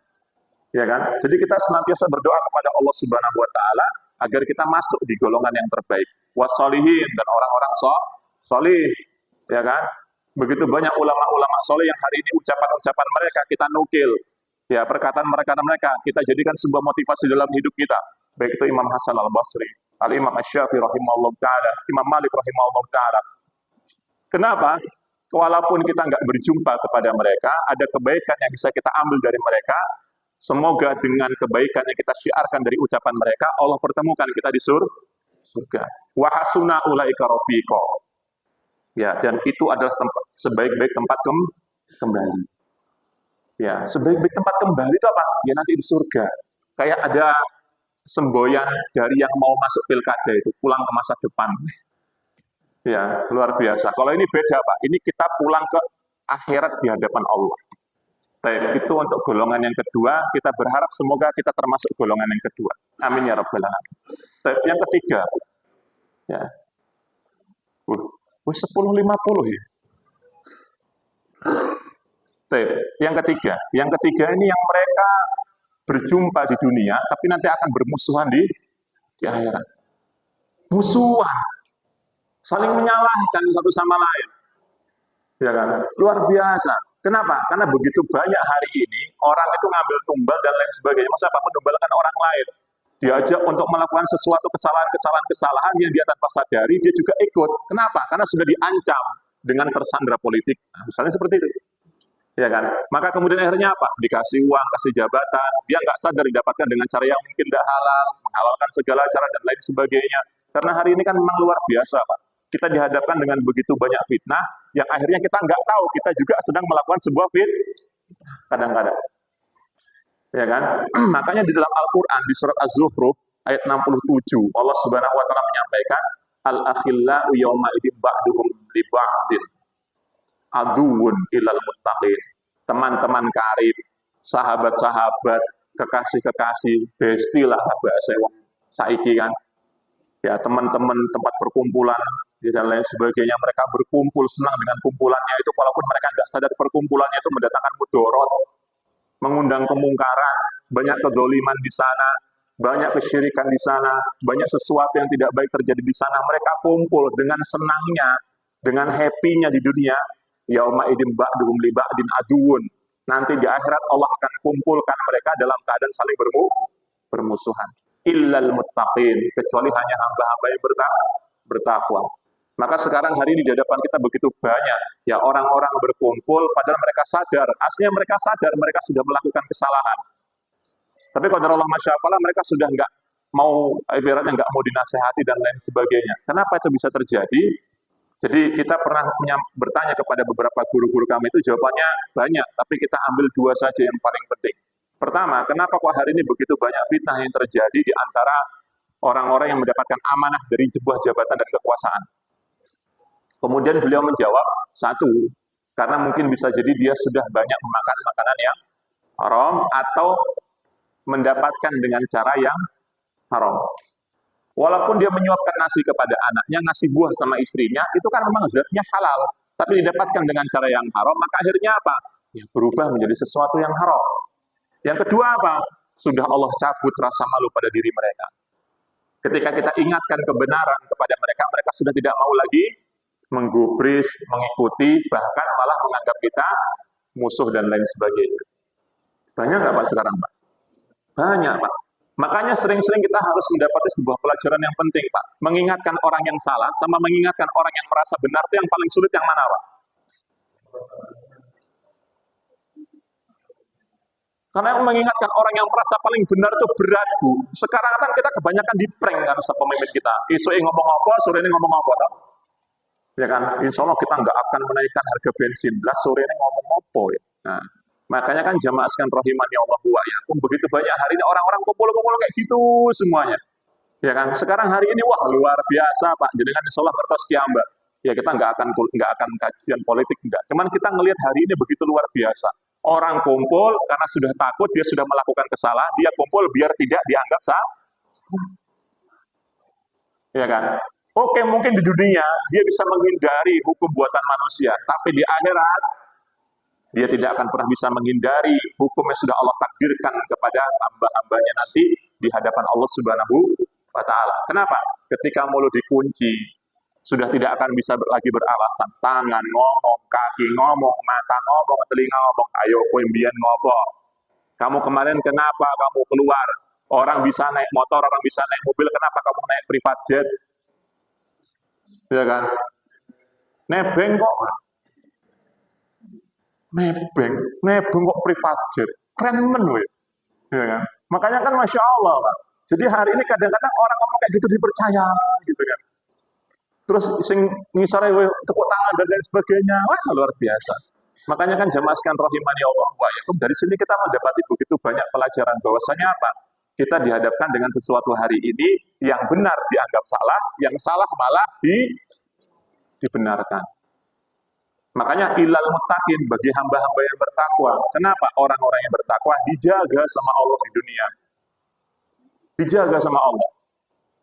Ya kan? Jadi kita senantiasa berdoa kepada Allah Subhanahu wa Ta'ala agar kita masuk di golongan yang terbaik. Wassolihin, dan orang-orang solih. Ya kan? Begitu banyak ulama-ulama soleh yang hari ini ucapan-ucapan mereka kita nukil. Ya, perkataan mereka, kita jadikan sebuah motivasi dalam hidup kita. Baik itu Imam Hasan al-Basri, Al-Imam Asy-Syafi'i rahimahullah ta'ala, Imam Malik rahimahullah ta'ala. Kenapa? Walaupun kita nggak berjumpa kepada mereka, ada kebaikan yang bisa kita ambil dari mereka. Semoga dengan kebaikan yang kita syiarkan dari ucapan mereka, Allah pertemukan kita di surga. Wa hasuna ulaika rafiqa. Ya, dan itu adalah sebaik-baik tempat kembali. Ya, sebaik-baik tempat kembali itu apa? Ya nanti di surga. Kayak ada semboyan dari yang mau masuk pilkada itu, pulang ke masa depan. Ya, luar biasa. Kalau ini beda, Pak. Ini kita pulang ke akhirat di hadapan Allah. Baik, itu untuk golongan yang kedua. Kita berharap semoga kita termasuk golongan yang kedua. Amin ya rabbal alamin. Baik, yang ketiga. Ya. 10.50 ya. Baik, yang ketiga. Yang ketiga ini yang mereka berjumpa di dunia, tapi nanti akan bermusuhan di akhirat. Musuhan. Saling menyalahkan satu sama lain. Ya kan? Luar biasa. Kenapa? Karena begitu banyak hari ini orang itu ngambil tumbal dan lain sebagainya. Masa apa menumbalkan orang lain? Diajak untuk melakukan sesuatu kesalahan yang dia tanpa sadari, dia juga ikut. Kenapa? Karena sudah diancam dengan tersandra politik. Nah, misalnya seperti itu. Ya kan? Maka kemudian akhirnya apa? Dikasih uang, kasih jabatan. Dia nggak sadar didapatkan dengan cara yang mungkin tidak halal, menghalalkan segala cara dan lain sebagainya. Karena hari ini kan memang luar biasa, Pak. Kita dihadapkan dengan begitu banyak fitnah, yang akhirnya kita nggak tahu, kita juga sedang melakukan sebuah fitnah. Kadang-kadang. Ya kan? Makanya di dalam Al-Quran, di surat Az-Zukhruf, ayat 67, Allah Subhanahu wa Ta'ala menyampaikan, Al-akhillau yawma idin ba'duhum li ba'din aduun ilal muttaqin. Teman-teman karib, sahabat-sahabat, kekasih-kekasih, bestilah bahasa wong saiki kan. Ya, teman-teman tempat perkumpulan, dan lain sebagainya. Mereka berkumpul, senang dengan kumpulannya itu, walaupun mereka nggak sadar perkumpulannya itu mendatangkan mudorot, mengundang kemungkaran, banyak kezoliman di sana, banyak kesyirikan di sana, banyak sesuatu yang tidak baik terjadi di sana. Mereka kumpul dengan senangnya, dengan happy-nya di dunia. Yauma idzin ba'duhum li ba'din aduun. Nanti di akhirat Allah akan kumpulkan mereka dalam keadaan saling bermusuhan. Illal muttaqin, kecuali hanya hamba-hamba yang bertakwa. Maka sekarang hari ini di hadapan kita begitu banyak ya orang-orang berkumpul padahal mereka sadar, aslinya mereka sadar mereka sudah melakukan kesalahan. Tapi qadarullah masya Allah mereka sudah nggak mau, ibaratnya nggak mau dinasehati dan lain sebagainya. Kenapa itu bisa terjadi? Jadi kita pernah bertanya kepada beberapa guru-guru kami, itu jawabannya banyak, tapi kita ambil dua saja yang paling penting. Pertama, kenapa kok hari ini begitu banyak fitnah yang terjadi di antara orang-orang yang mendapatkan amanah dari sebuah jabatan dan kekuasaan? Kemudian beliau menjawab, satu, karena mungkin bisa jadi dia sudah banyak memakan makanan yang haram atau mendapatkan dengan cara yang haram. Walaupun dia menyuapkan nasi kepada anaknya, ngasih buah sama istrinya, itu kan memang zatnya halal, tapi didapatkan dengan cara yang haram, maka akhirnya apa? Ya, berubah menjadi sesuatu yang haram. Yang kedua apa? Sudah Allah cabut rasa malu pada diri mereka. Ketika kita ingatkan kebenaran kepada mereka, mereka sudah tidak mau lagi menggubris, mengikuti, bahkan malah menganggap kita musuh dan lain sebagainya. Banyak nggak Pak sekarang Pak? Banyak Pak. Makanya sering-sering kita harus mendapati sebuah pelajaran yang penting Pak. Mengingatkan orang yang salah sama mengingatkan orang yang merasa benar itu yang paling sulit yang mana Pak? Karena yang mengingatkan orang yang merasa paling benar itu berat Bu. Sekarang kan kita kebanyakan di prank kan sama pemimpin kita. Isu ngomong apa, sore ini ngomong apa tak? Ya kan, insya Allah kita nggak akan menaikkan harga bensin. Lah sore ini ngomong apa ya? Nah, makanya kan jamaah sekalian rahimani Allah wa yakum, begitu banyak hari ini orang-orang kumpul-kumpul kayak gitu semuanya. Ya kan, sekarang hari ini wah luar biasa Pak. Jadi kan insya Allah kertas kiambak. Ya kita nggak akan kajian politik enggak. Cuman kita ngelihat hari ini begitu luar biasa. Orang kumpul karena sudah takut dia sudah melakukan kesalahan, dia kumpul biar tidak dianggap salah. Ya kan? Oke, mungkin di dunia dia bisa menghindari hukum buatan manusia, tapi di akhirat dia tidak akan pernah bisa menghindari hukum yang sudah Allah takdirkan kepada hamba-hambanya nanti di hadapan Allah Subhanahu wa Ta'ala. Kenapa? Ketika mulut dikunci, sudah tidak akan bisa lagi beralasan. Tangan ngomong, kaki ngomong, mata ngomong, telinga ngomong. Ayo, kowe mbiyen ngopo? Kamu kemarin kenapa kamu keluar? Orang bisa naik motor, orang bisa naik mobil, kenapa kamu naik private jet? Ya kan? Nebeng kok. Nebeng kok private jet. Keren men we. Ya kan? Makanya kan Masya Allah, Pak. Jadi hari ini kadang-kadang orang ngomong kayak gitu dipercaya, gitu kan. Terus sing ngisore tepuk tangan dan lain sebagainya, wah luar biasa. Makanya kan jamaah sekalian rahimani Allah wa yakum, dari sini kita mendapati begitu banyak pelajaran bahwasanya apa? Kita dihadapkan dengan sesuatu hari ini yang benar dianggap salah, yang salah malah dibenarkan. Makanya ilal muttaqin, bagi hamba-hamba yang bertakwa. Kenapa orang-orang yang bertakwa dijaga sama Allah di dunia? Dijaga sama Allah.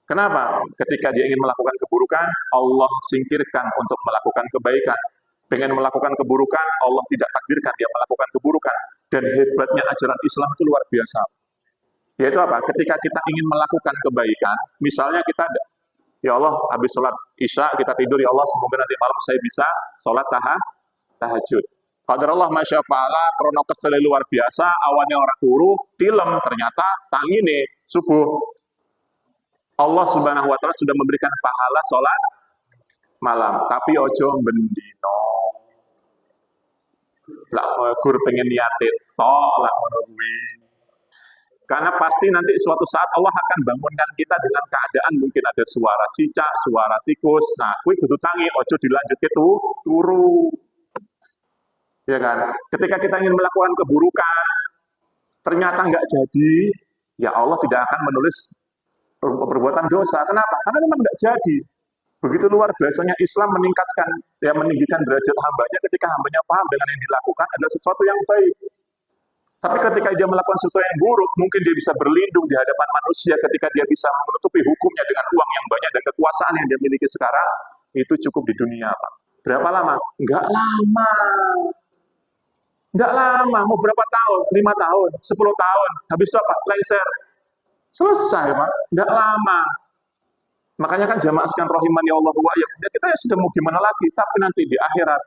Kenapa? Ketika dia ingin melakukan keburukan, Allah singkirkan untuk melakukan kebaikan. Pengen melakukan keburukan, Allah tidak takdirkan dia melakukan keburukan. Dan hebatnya ajaran Islam itu luar biasa. Yaitu apa? Ketika kita ingin melakukan kebaikan, misalnya kita, ya Allah, habis sholat Isya, kita tidur, ya Allah, semoga nanti malam saya bisa sholat tahajud. Qadarullah masya Allah, krono kesel luar biasa, awalnya orang turu, film, ternyata tangine subuh. Allah Subhanahu wa Ta'ala sudah memberikan pahala sholat malam, tapi ojo bendino. Lah gur pengen niate tok lah menurui. Karena pasti nanti suatu saat Allah akan bangunkan kita dengan keadaan mungkin ada suara cicak, suara tikus. Nah, kuwi kudu tangi, ojo dilanjut itu turu. Ya kan? Ketika kita ingin melakukan keburukan, ternyata nggak jadi, ya Allah tidak akan menulis perbuatan dosa. Kenapa? Karena memang tidak jadi. Begitu luar biasanya Islam meningkatkan, ya meninggikan derajat hambanya ketika hambanya paham dengan yang dilakukan adalah sesuatu yang baik. Tapi ketika dia melakukan sesuatu yang buruk, mungkin dia bisa berlindung di hadapan manusia ketika dia bisa menutupi hukumnya dengan uang yang banyak dan kekuasaan yang dia miliki sekarang. itu cukup di dunia, Pak. Berapa lama? Enggak lama. Enggak lama, mau berapa tahun? 5 tahun, 10 tahun. Habis itu apa? Lengser. Selesai, Pak. Enggak lama. Makanya kan jamaah sekalian rahimani Allah wa iyyakum. Ya kita ya sudah mau gimana lagi, tapi nanti di akhirat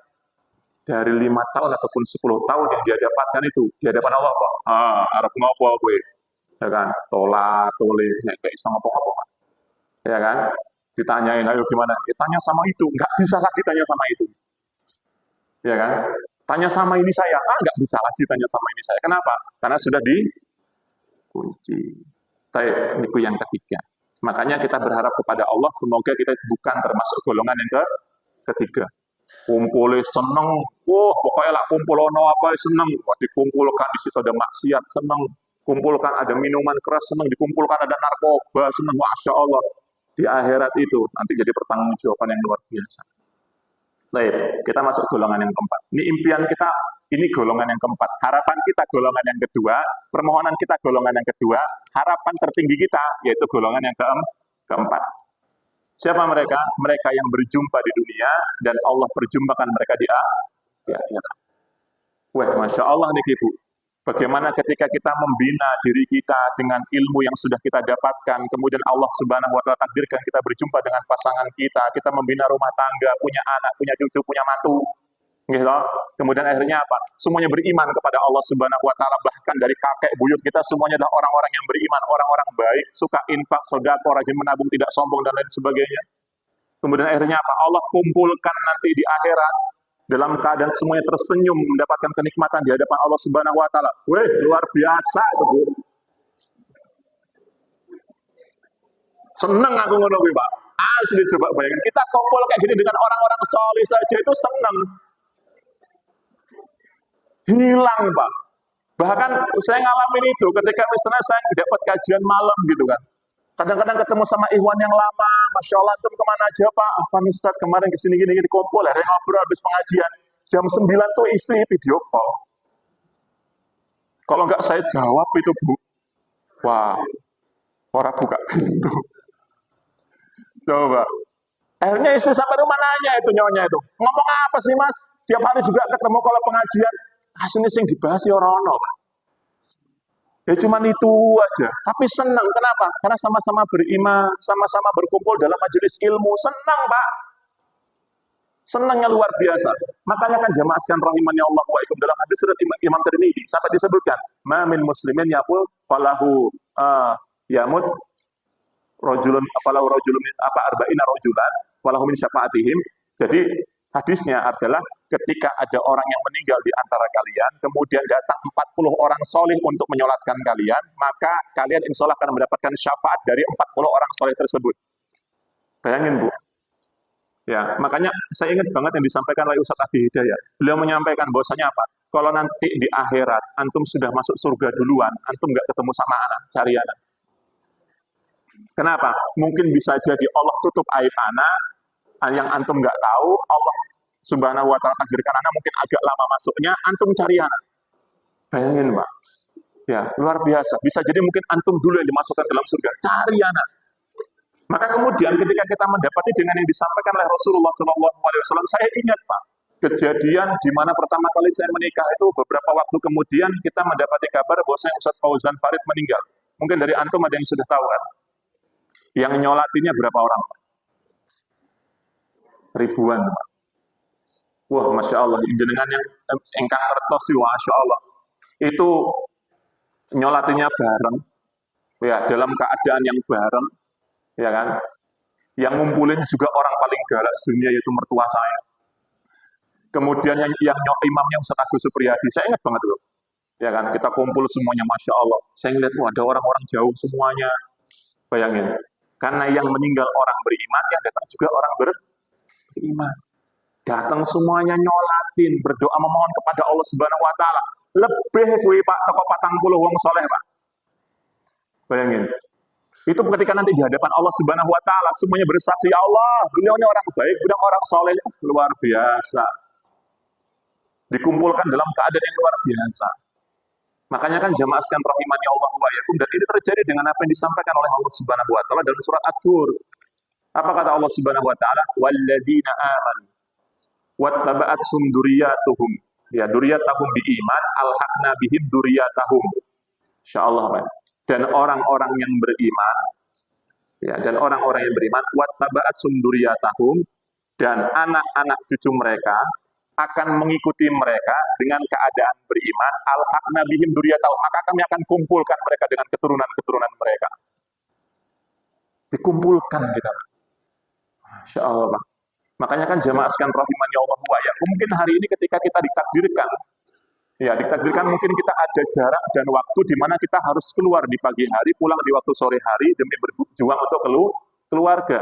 dari 5 tahun ataupun 10 tahun yang dia dapatkan itu di hadapan Allah, Pak. Arep ngopo kowe? Ya kan? Tolak, toleh, nek kayak iso ngopo-ngopo, Pak. Ya kan? Ditanyain, ayo gimana? Tanya sama itu, nggak bisa lagi tanya sama itu. Ya kan? Tanya sama ini saya, nggak bisa lagi tanya sama ini saya. Kenapa? Karena sudah dikunci. Baik, itu yang ketiga. Makanya kita berharap kepada Allah, semoga kita bukan termasuk golongan yang ketiga. Kumpulnya seneng, wah pokoknya lah kumpul ono apa seneng. Wah, dikumpulkan di situ ada maksiat seneng, kumpulkan ada minuman keras seneng, dikumpulkan ada narkoba seneng, masya Allah. Di akhirat itu nanti jadi pertanggungjawaban yang luar biasa. Baik, kita masuk golongan yang keempat. Ini impian kita, ini golongan yang keempat. Harapan kita golongan yang kedua, permohonan kita golongan yang kedua, harapan tertinggi kita yaitu golongan yang keempat. Siapa mereka? Mereka yang berjumpa di dunia dan Allah perjumpakan mereka di akhirat. Wah, masya Allah nih Ibu. Bagaimana ketika kita membina diri kita dengan ilmu yang sudah kita dapatkan, kemudian Allah Subhanahu wa Ta'ala takdirkan kita berjumpa dengan pasangan kita membina rumah tangga, punya anak, punya cucu, punya mantu. Gitu. Kemudian akhirnya apa? Semuanya beriman kepada Allah Subhanahu wa Ta'ala, bahkan dari kakek buyut kita semuanya adalah orang-orang yang beriman, orang-orang baik, suka infak, sedekah, rajin menabung, tidak sombong dan lain sebagainya. Kemudian akhirnya apa? Allah kumpulkan nanti di akhirat dalam keadaan semuanya tersenyum mendapatkan kenikmatan di hadapan Allah Subhanahu wa Ta'ala. Wih, luar biasa itu, Bu. Seneng aku ngono kuwi, Pak. Asli coba bayangin, kita kumpul kayak gini dengan orang-orang soleh saja itu seneng. Hilang, Pak. Bahkan saya ngalamin itu ketika misalnya saya dapat kajian malam gitu kan. Kadang-kadang ketemu sama Ikhwan yang lama, Masya Allah, antum kemana aja Pak? Afan Ustaz, kemarin kesini gini kumpul, hari ngobrol habis pengajian. Jam 9 tuh istri video call. Kalau enggak saya jawab itu, Bu. Wah, orang buka pintu. Coba. Akhirnya istri sampai rumah nanya itu nyonya itu. Ngomong apa sih Mas? Tiap hari juga ketemu kalau pengajian. Aslinya sing dibahas ya ono, Pak. Ya cuman itu aja, tapi senang. Kenapa? Karena sama-sama beriman, sama-sama berkumpul dalam majelis ilmu. Senang, Pak. Senangnya luar biasa. Makanya kan jamaah sekalian rahimani Allah wa ikum dalam hadis surat Imam Tirmidzi sampai disebutkan, "Ma min muslimin yaqul falahu yamut rajulun falahu rajulun arba'ina rajulan falahu min syafaatihim." Jadi hadisnya adalah ketika ada orang yang meninggal di antara kalian, kemudian datang 40 orang soleh untuk menyolatkan kalian, maka kalian insya Allah akan mendapatkan syafaat dari 40 orang soleh tersebut. Bayangin, Bu. Ya, makanya saya ingat banget yang disampaikan oleh Ustaz Abi Hidayat. Beliau menyampaikan bahwasanya apa? Kalau nanti di akhirat, antum sudah masuk surga duluan, antum nggak ketemu sama anak, cari anak. Kenapa? Mungkin bisa jadi Allah tutup aib anak, yang antum nggak tahu, Allah Subhanahu wa Ta'ala takdirkan anak mungkin agak lama masuknya, antum cari anak. Bayangin, Pak. Ya, luar biasa. Bisa jadi mungkin antum dulu yang dimasukkan dalam surga, cari anak. Maka kemudian ketika kita mendapati dengan yang disampaikan oleh Rasulullah SAW, saya ingat, Pak, kejadian di mana pertama kali saya menikah itu beberapa waktu kemudian kita mendapati kabar bahwa Ustaz Fauzan Farid meninggal. Mungkin dari antum ada yang sudah tahu kan? Yang nyolatinya berapa orang, Pak? Ribuan, Pak. Wah, Masya Allah, jenengan yang engkang ngertos sih, Masya Allah. Itu nyolatinya bareng, ya dalam keadaan yang bareng, ya kan? Yang ngumpulin juga orang paling galak dunia yaitu mertua saya. Kemudian yang imamnya Ustaz Agus Supriyadi, saya ingat banget loh. Ya kan, kita kumpul semuanya, Masya Allah. Saya ngeliat, wah ada orang-orang jauh semuanya. Bayangin, karena yang meninggal orang beriman, yang datang juga orang beriman. Datang semuanya nyolatin, berdoa memohon kepada Allah Subhanahu wa Ta'ala. Lebih kuwi Pak teko 40 wong soleh, Pak. Bayangin. Itu ketika nanti di hadapan Allah Subhanahu wa Ta'ala semuanya bersaksi, ya Allah, beliau ini orang baik, beliau orang soleh, luar biasa. Dikumpulkan dalam keadaan yang luar biasa. Makanya kan jamaah sekalian rahimani Allah wa iyyakum, dan ini terjadi dengan apa yang disampaikan oleh Allah Subhanahu wa Ta'ala dalam surat At-Tur. Apa kata Allah Subhanahu wa taala? Walladzina amanu wattaba'athum dzurriyyatuhum. Ya, dzurriyyatuhum biiman alhaqna bihim dzurriyyatahum. Insyaallah, Pak. Dan orang-orang yang beriman, ya, dan orang-orang yang beriman wattaba'athum dzurriyyatahum, dan anak-anak cucu mereka akan mengikuti mereka dengan keadaan beriman, alhaqna bihim dzurriyyatahum, maka kami akan kumpulkan mereka dengan keturunan-keturunan mereka. Dikumpulkan kita. Masya Allah, Pak. Makanya kan jamaah sekalian rahimani Allah wa ya. Mungkin hari ini ketika kita ditakdirkan, ya ditakdirkan mungkin kita ada jarak dan waktu di mana kita harus keluar di pagi hari, pulang di waktu sore hari demi berjuang untuk keluarga.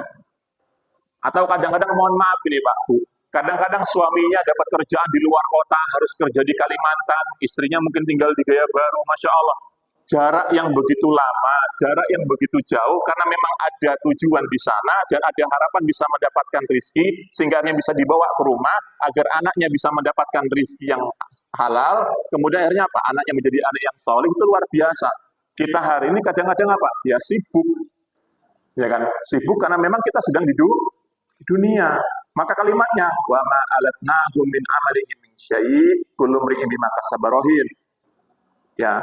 Atau kadang-kadang mohon maaf ini Pak Bu, kadang-kadang suaminya dapat kerjaan di luar kota, harus kerja di Kalimantan, istrinya mungkin tinggal di Gaya Baru, Masya Allah. Jarak yang begitu lama, jarak yang begitu jauh, karena memang ada tujuan di sana, dan ada harapan bisa mendapatkan rezeki, sehingga dia bisa dibawa ke rumah, agar anaknya bisa mendapatkan rezeki yang halal, kemudian akhirnya apa? Anaknya menjadi anak yang soleh, itu luar biasa. Kita hari ini kadang-kadang apa? Ya sibuk. Ya kan? Sibuk karena memang kita sedang di dunia. Maka kalimatnya, wa ma alatnahum min amalihim min syai' kullu mri'in bima kasaba rahin. Ya.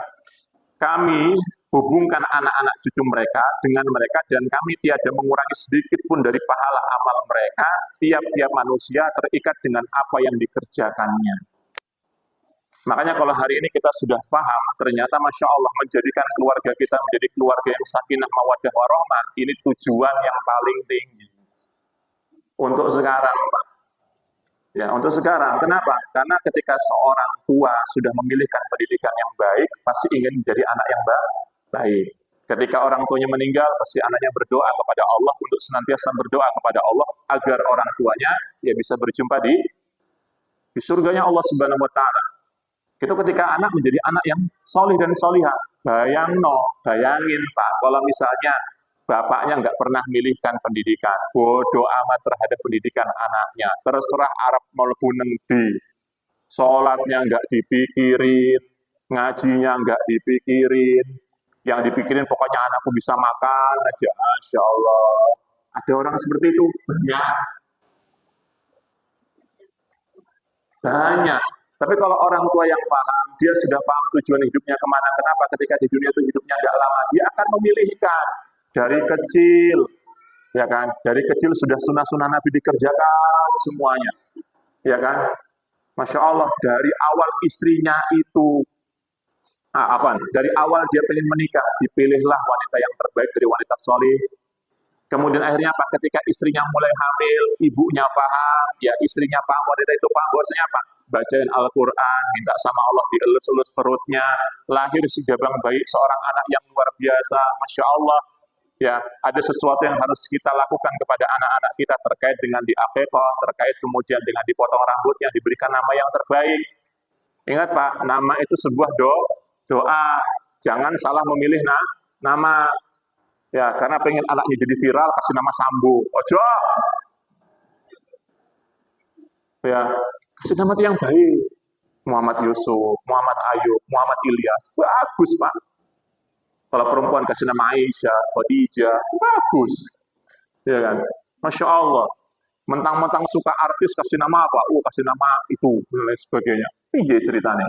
Kami hubungkan anak-anak cucu mereka dengan mereka, dan kami tiada mengurangi sedikit pun dari pahala amal mereka. Tiap-tiap manusia terikat dengan apa yang dikerjakannya. Makanya kalau hari ini kita sudah paham, ternyata Masya Allah menjadikan keluarga kita menjadi keluarga yang sakinah mawaddah warahmah, ini tujuan yang paling tinggi. Untuk sekarang, Pak. Ya, untuk sekarang. Kenapa? Karena ketika seorang tua sudah memilihkan pendidikan yang baik, pasti ingin menjadi anak yang baik. Ketika orang tuanya meninggal, pasti anaknya berdoa kepada Allah untuk senantiasa berdoa kepada Allah agar orang tuanya ya bisa berjumpa di surganya Allah Subhanahu wa taala. Itu ketika anak menjadi anak yang solih dan solihah. Bayangin Pak, kalau misalnya bapaknya nggak pernah milihkan pendidikan, bodoh amat terhadap pendidikan anaknya, terserah Arab mlebu nendi, sholatnya nggak dipikirin, ngajinya nggak dipikirin, yang dipikirin pokoknya anakku bisa makan aja. Masya Allah, ada orang seperti itu banyak. Tapi kalau orang tua yang paham, dia sudah paham tujuan hidupnya kemana, kenapa ketika di dunia itu hidupnya nggak lama, dia akan memilihkan dari kecil, ya kan? Dari kecil sudah sunnah-sunnah Nabi dikerjakan semuanya, ya kan? Masya Allah, dari awal istrinya itu, dari awal dia pengen menikah, dipilihlah wanita yang terbaik dari wanita soleh. Kemudian akhirnya apa? Ketika istrinya mulai hamil, ibunya paham, ya istrinya paham, wanita itu paham bahwasanya apa? Bacain Al-Quran, minta sama Allah dielus-elus perutnya, lahir si jabang bayi seorang anak yang luar biasa, Masya Allah. Ya, ada sesuatu yang harus kita lakukan kepada anak-anak kita terkait dengan diakekah, terkait kemudian dengan dipotong rambutnya, diberikan nama yang terbaik. Ingat Pak, nama itu sebuah doa. Jangan salah memilih nama. Ya, karena pengen anaknya jadi viral, kasih nama Sambo. Ojo. Ya, kasih nama yang baik. Muhammad Yusuf, Muhammad Ayub, Muhammad Ilyas. Bagus, Pak. Kalau perempuan kasih nama Aisyah, Khadijah, bagus. Ya kan? Masya Allah. Mentang-mentang suka artis, kasih nama apa? Kasih nama itu, dan lain sebagainya. Iya ceritanya.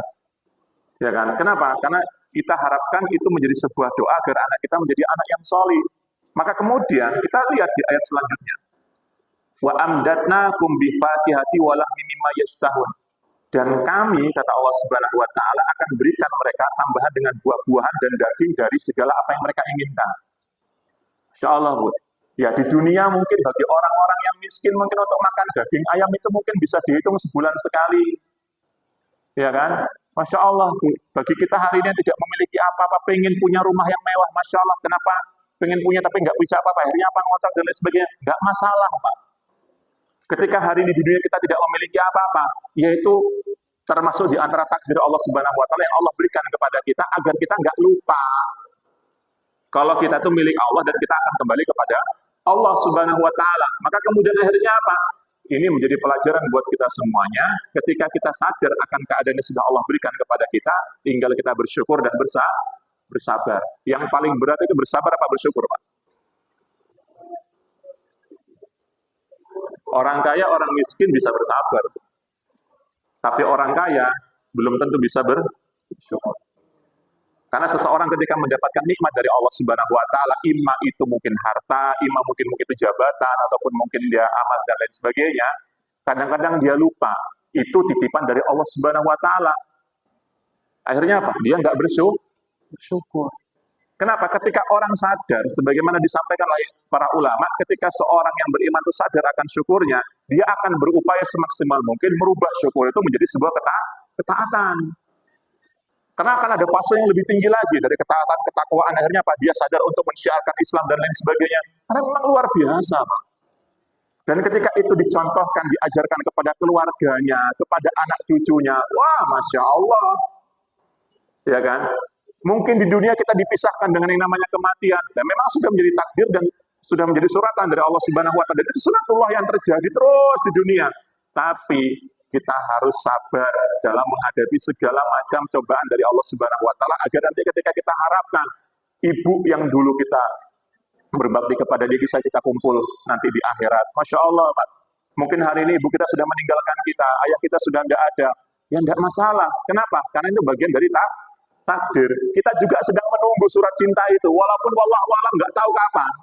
Ya kan? Kenapa? Karena kita harapkan itu menjadi sebuah doa agar anak kita menjadi anak yang solih. Maka kemudian kita lihat di ayat selanjutnya. Wa amdatnakum bi fatihati wa lahmi mimma yashtahun. Dan kami, kata Allah Subhanahu wa taala, akan berikan mereka tambahan dengan buah-buahan dan daging dari segala apa yang mereka inginkan. Insyaallah, Bu. Ya, di dunia mungkin bagi orang-orang yang miskin mungkin untuk makan daging ayam itu mungkin bisa dihitung sebulan sekali. Ya kan? Masya Allah, Bu. Bagi kita hari ini yang tidak memiliki apa-apa, pengen punya rumah yang mewah, Masya Allah. Kenapa? Pengen punya tapi nggak bisa apa-apa, akhirnya apa ngotot dan lain sebagainya. Nggak masalah, Pak. Ketika hari ini di dunia kita tidak memiliki apa-apa, yaitu termasuk di antara takdir Allah Subhanahu wa taala yang Allah berikan kepada kita agar kita nggak lupa kalau kita itu milik Allah dan kita akan kembali kepada Allah Subhanahu wa taala. Maka kemudian akhirnya apa? Ini menjadi pelajaran buat kita semuanya. Ketika kita sadar akan keadaan yang sudah Allah berikan kepada kita, tinggal kita bersyukur dan bersabar. Yang paling berat itu bersabar apa bersyukur, Pak? Orang kaya, orang miskin bisa bersabar. Tapi orang kaya belum tentu bisa bersyukur. Karena seseorang ketika mendapatkan nikmat dari Allah Subhanahu wa taala, imma itu mungkin harta, imma mungkin itu jabatan ataupun mungkin dia amal dan lain sebagainya, kadang-kadang dia lupa itu titipan dari Allah Subhanahu wa taala. Akhirnya apa? Dia nggak bersyukur. Kenapa? Ketika orang sadar, sebagaimana disampaikan oleh para ulama, ketika seorang yang beriman itu sadar akan syukurnya, dia akan berupaya semaksimal mungkin merubah syukur itu menjadi sebuah ketaatan. Karena akan ada fase yang lebih tinggi lagi dari ketaatan, ketakwaan. Akhirnya apa? Dia sadar untuk mensyiarkan Islam dan lain sebagainya. Karena memang luar biasa, Pak. Dan ketika itu dicontohkan, diajarkan kepada keluarganya, kepada anak cucunya, wah, Masya Allah. Ya kan? Mungkin di dunia kita dipisahkan dengan yang namanya kematian. Dan memang sudah menjadi takdir dan sudah menjadi suratan dari Allah Subhanahu wa taala. Itu sunatullah yang terjadi terus di dunia. Tapi kita harus sabar dalam menghadapi segala macam cobaan dari Allah Subhanahu wa taala agar nanti ketika kita harapkan ibu yang dulu kita berbakti kepada dia bisa kita kumpul nanti di akhirat. Masya Allah, Pak. Mungkin hari ini ibu kita sudah meninggalkan kita, ayah kita sudah tidak ada. Ya tidak masalah. Kenapa? Karena itu bagian dari takdir. Kita juga sedang menunggu surat cinta itu, walaupun wallahu alam nggak tahu kapan.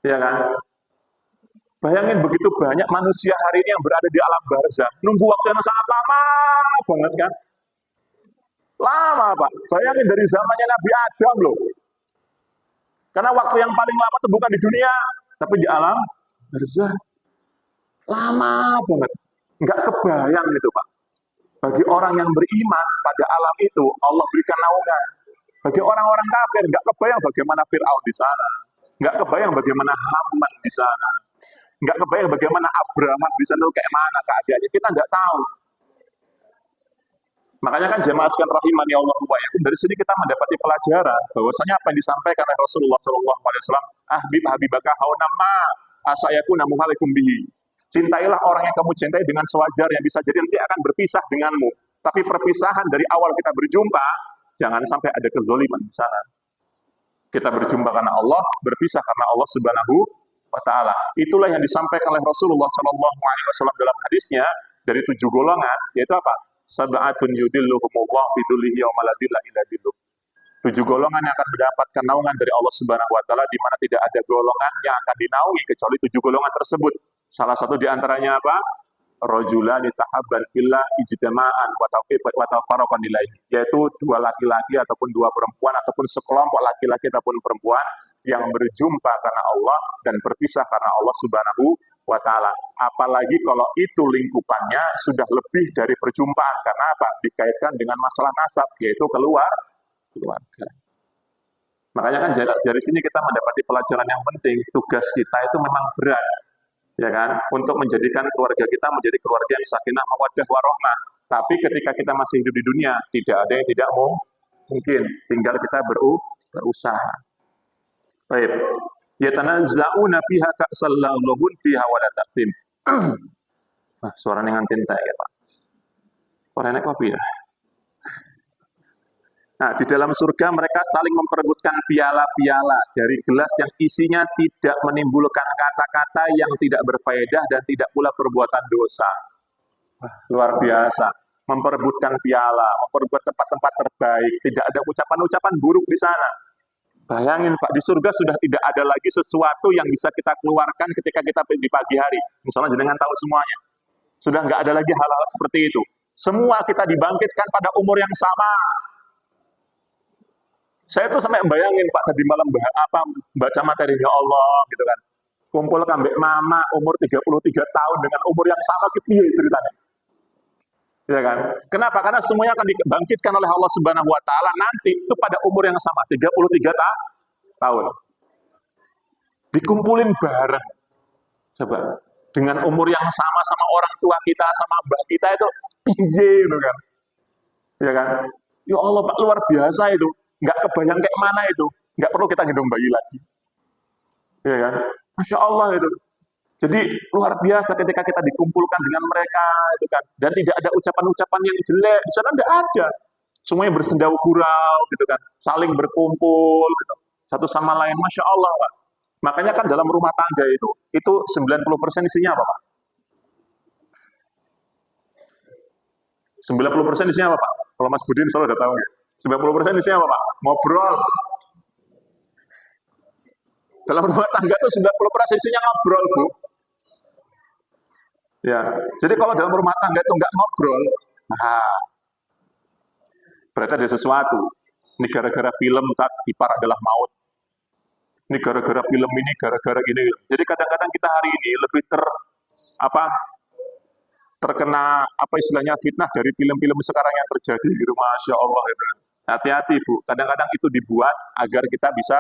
Ya kan? Bayangin begitu banyak manusia hari ini yang berada di alam barzakh, nunggu waktu yang sangat lama banget kan? Lama, Pak. Bayangin dari zamannya Nabi Adam loh. Karena waktu yang paling lama itu bukan di dunia, tapi di alam barzakh. Lama banget. Nggak kebayang gitu, Pak. Bagi orang yang beriman pada alam itu, Allah berikan naungan. Bagi orang-orang kafir, nggak kebayang bagaimana Fir'aun di sana. Nggak kebayang bagaimana Haman di sana. Nggak kebayang bagaimana Abraham di sana, kayak mana keadaannya. Kita nggak tahu. Makanya kan jemaah sekalian rahimani Allah wa iyyakum, dari sini kita mendapati pelajaran bahwasanya apa yang disampaikan oleh Rasulullah SAW, ahbib habibaka haunamma asayakuna muhalikum bihi. Cintailah orang yang kamu cintai dengan sewajarnya, bisa jadi nanti akan berpisah denganmu. Tapi perpisahan dari awal kita berjumpa, jangan sampai ada kezoliman di sana. Kita berjumpa karena Allah, berpisah karena Allah Subhanahu wa taala. Itulah yang disampaikan oleh Rasulullah SAW dalam hadisnya dari 7 golongan, yaitu apa? Sab'atun yudilluhumullah fi dzillihi yauma la dzilla illa dzilluh. 7 golongan yang akan mendapatkan naungan dari Allah Subhanahu wa taala, di mana tidak ada golongan yang akan dinaungi kecuali 7 golongan tersebut. Salah satu di antaranya apa? Rajulani tahabban fillah ijtama'an wa tafarraqan ilaihi, yaitu 2 laki-laki ataupun 2 perempuan ataupun sekelompok laki-laki ataupun perempuan yang berjumpa karena Allah dan berpisah karena Allah Subhanahu wa taala. Apalagi kalau itu lingkupannya sudah lebih dari perjumpaan, karena apa? Dikaitkan dengan masalah nasab, yaitu keluarga. Makanya kan dari sini kita mendapati pelajaran yang penting. Tugas kita itu memang berat, ya kan? Untuk menjadikan keluarga kita menjadi keluarga yang sakinah mawaddah warahmah. Tapi ketika kita masih hidup di dunia, tidak ada yang tidak mungkin. Tinggal kita berusaha. Baik. Yatanazza'una fiha ka'sal la laghun fiha wa la taqsim. Nah, suaranya ngantin tak ya, Pak. Suaranya kopi ya. Nah, di dalam surga mereka saling memperebutkan piala-piala dari gelas yang isinya tidak menimbulkan kata-kata yang tidak berfaedah dan tidak pula perbuatan dosa. Wah, luar biasa. Memperebutkan piala, memperebut tempat-tempat terbaik, tidak ada ucapan-ucapan buruk di sana. Bayangin Pak, di surga sudah tidak ada lagi sesuatu yang bisa kita keluarkan ketika kita di pagi hari. Misalnya jenengan tahu semuanya. Sudah nggak ada lagi hal-hal seperti itu. Semua kita dibangkitkan pada umur yang sama. Saya tuh sampai bayangin Pak, tadi malam baca materinya Allah gitu kan. Kumpul kambek mama umur 33 tahun dengan umur yang sama, gitu ceritanya. Ya kan? Kenapa? Karena semuanya akan dibangkitkan oleh Allah Subhanahu wa taala nanti itu pada umur yang sama, 33 tahun. Dikumpulin bareng. Coba, dengan umur yang sama sama orang tua kita, sama mbah kita itu gitu kan. Ya kan? Ya Allah Pak, luar biasa itu. Nggak kebayang kayak mana itu. Nggak perlu kita gendong bayi lagi. Ya kan? Masya Allah itu. Jadi luar biasa ketika kita dikumpulkan dengan mereka, itu kan. Dan tidak ada ucapan-ucapan yang jelek di sana, tidak ada. Semuanya bersendau gurau, gitu kan. Saling berkumpul, gitu. Satu sama lain, masya Allah, Pak. Makanya kan dalam rumah tangga itu 90% isinya apa, Pak? 90% isinya apa, Pak? Kalau Mas Budin selalu udah tahu ya. 90% isinya apa, Pak? Ngobrol. Dalam rumah tangga itu 90% isinya ngobrol, Bu. Ya, jadi kalau dalam rumah tangga itu nggak ngobrol, nah, berarti ada sesuatu. Ini gara-gara film ipar adalah maut. Ini gara-gara film ini, gara-gara gini. Jadi kadang-kadang kita hari ini lebih apa terkena apa istilahnya fitnah dari film-film sekarang yang terjadi gitu, Masya Allah gitu. Hati-hati Bu, kadang-kadang itu dibuat agar kita bisa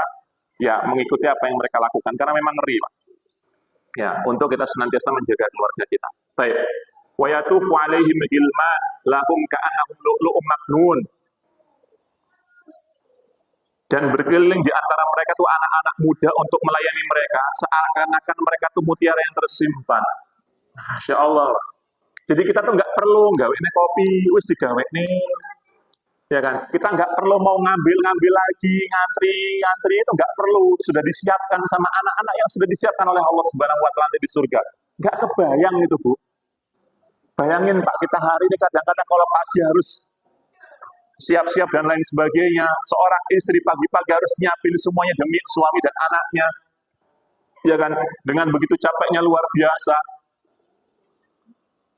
ya mengikuti apa yang mereka lakukan karena memang ngeri Pak. Ya, untuk kita senantiasa menjaga keluarga kita. Baik. Wa yatufu alaihim gilman lahum ka'annahum lu'lu'um maknun. Dan berkeliling di antara mereka tuh anak-anak muda untuk melayani mereka seakan-akan mereka tuh mutiara yang tersimpan. Masya Allah. Jadi kita tuh nggak perlu gawe ini kopi, wis digawe nih, ya kan? Kita nggak perlu mau ngambil lagi, ngantri itu nggak perlu. Sudah disiapkan sama anak-anak yang sudah disiapkan oleh Allah Subhanahu Wa Taala di surga. Nggak kebayang itu Bu. Bayangin Pak, kita hari ini kadang-kadang kalau pagi harus siap-siap dan lain sebagainya. Seorang istri pagi-pagi harus nyiapin semuanya demi suami dan anaknya, ya kan? Dengan begitu capeknya luar biasa.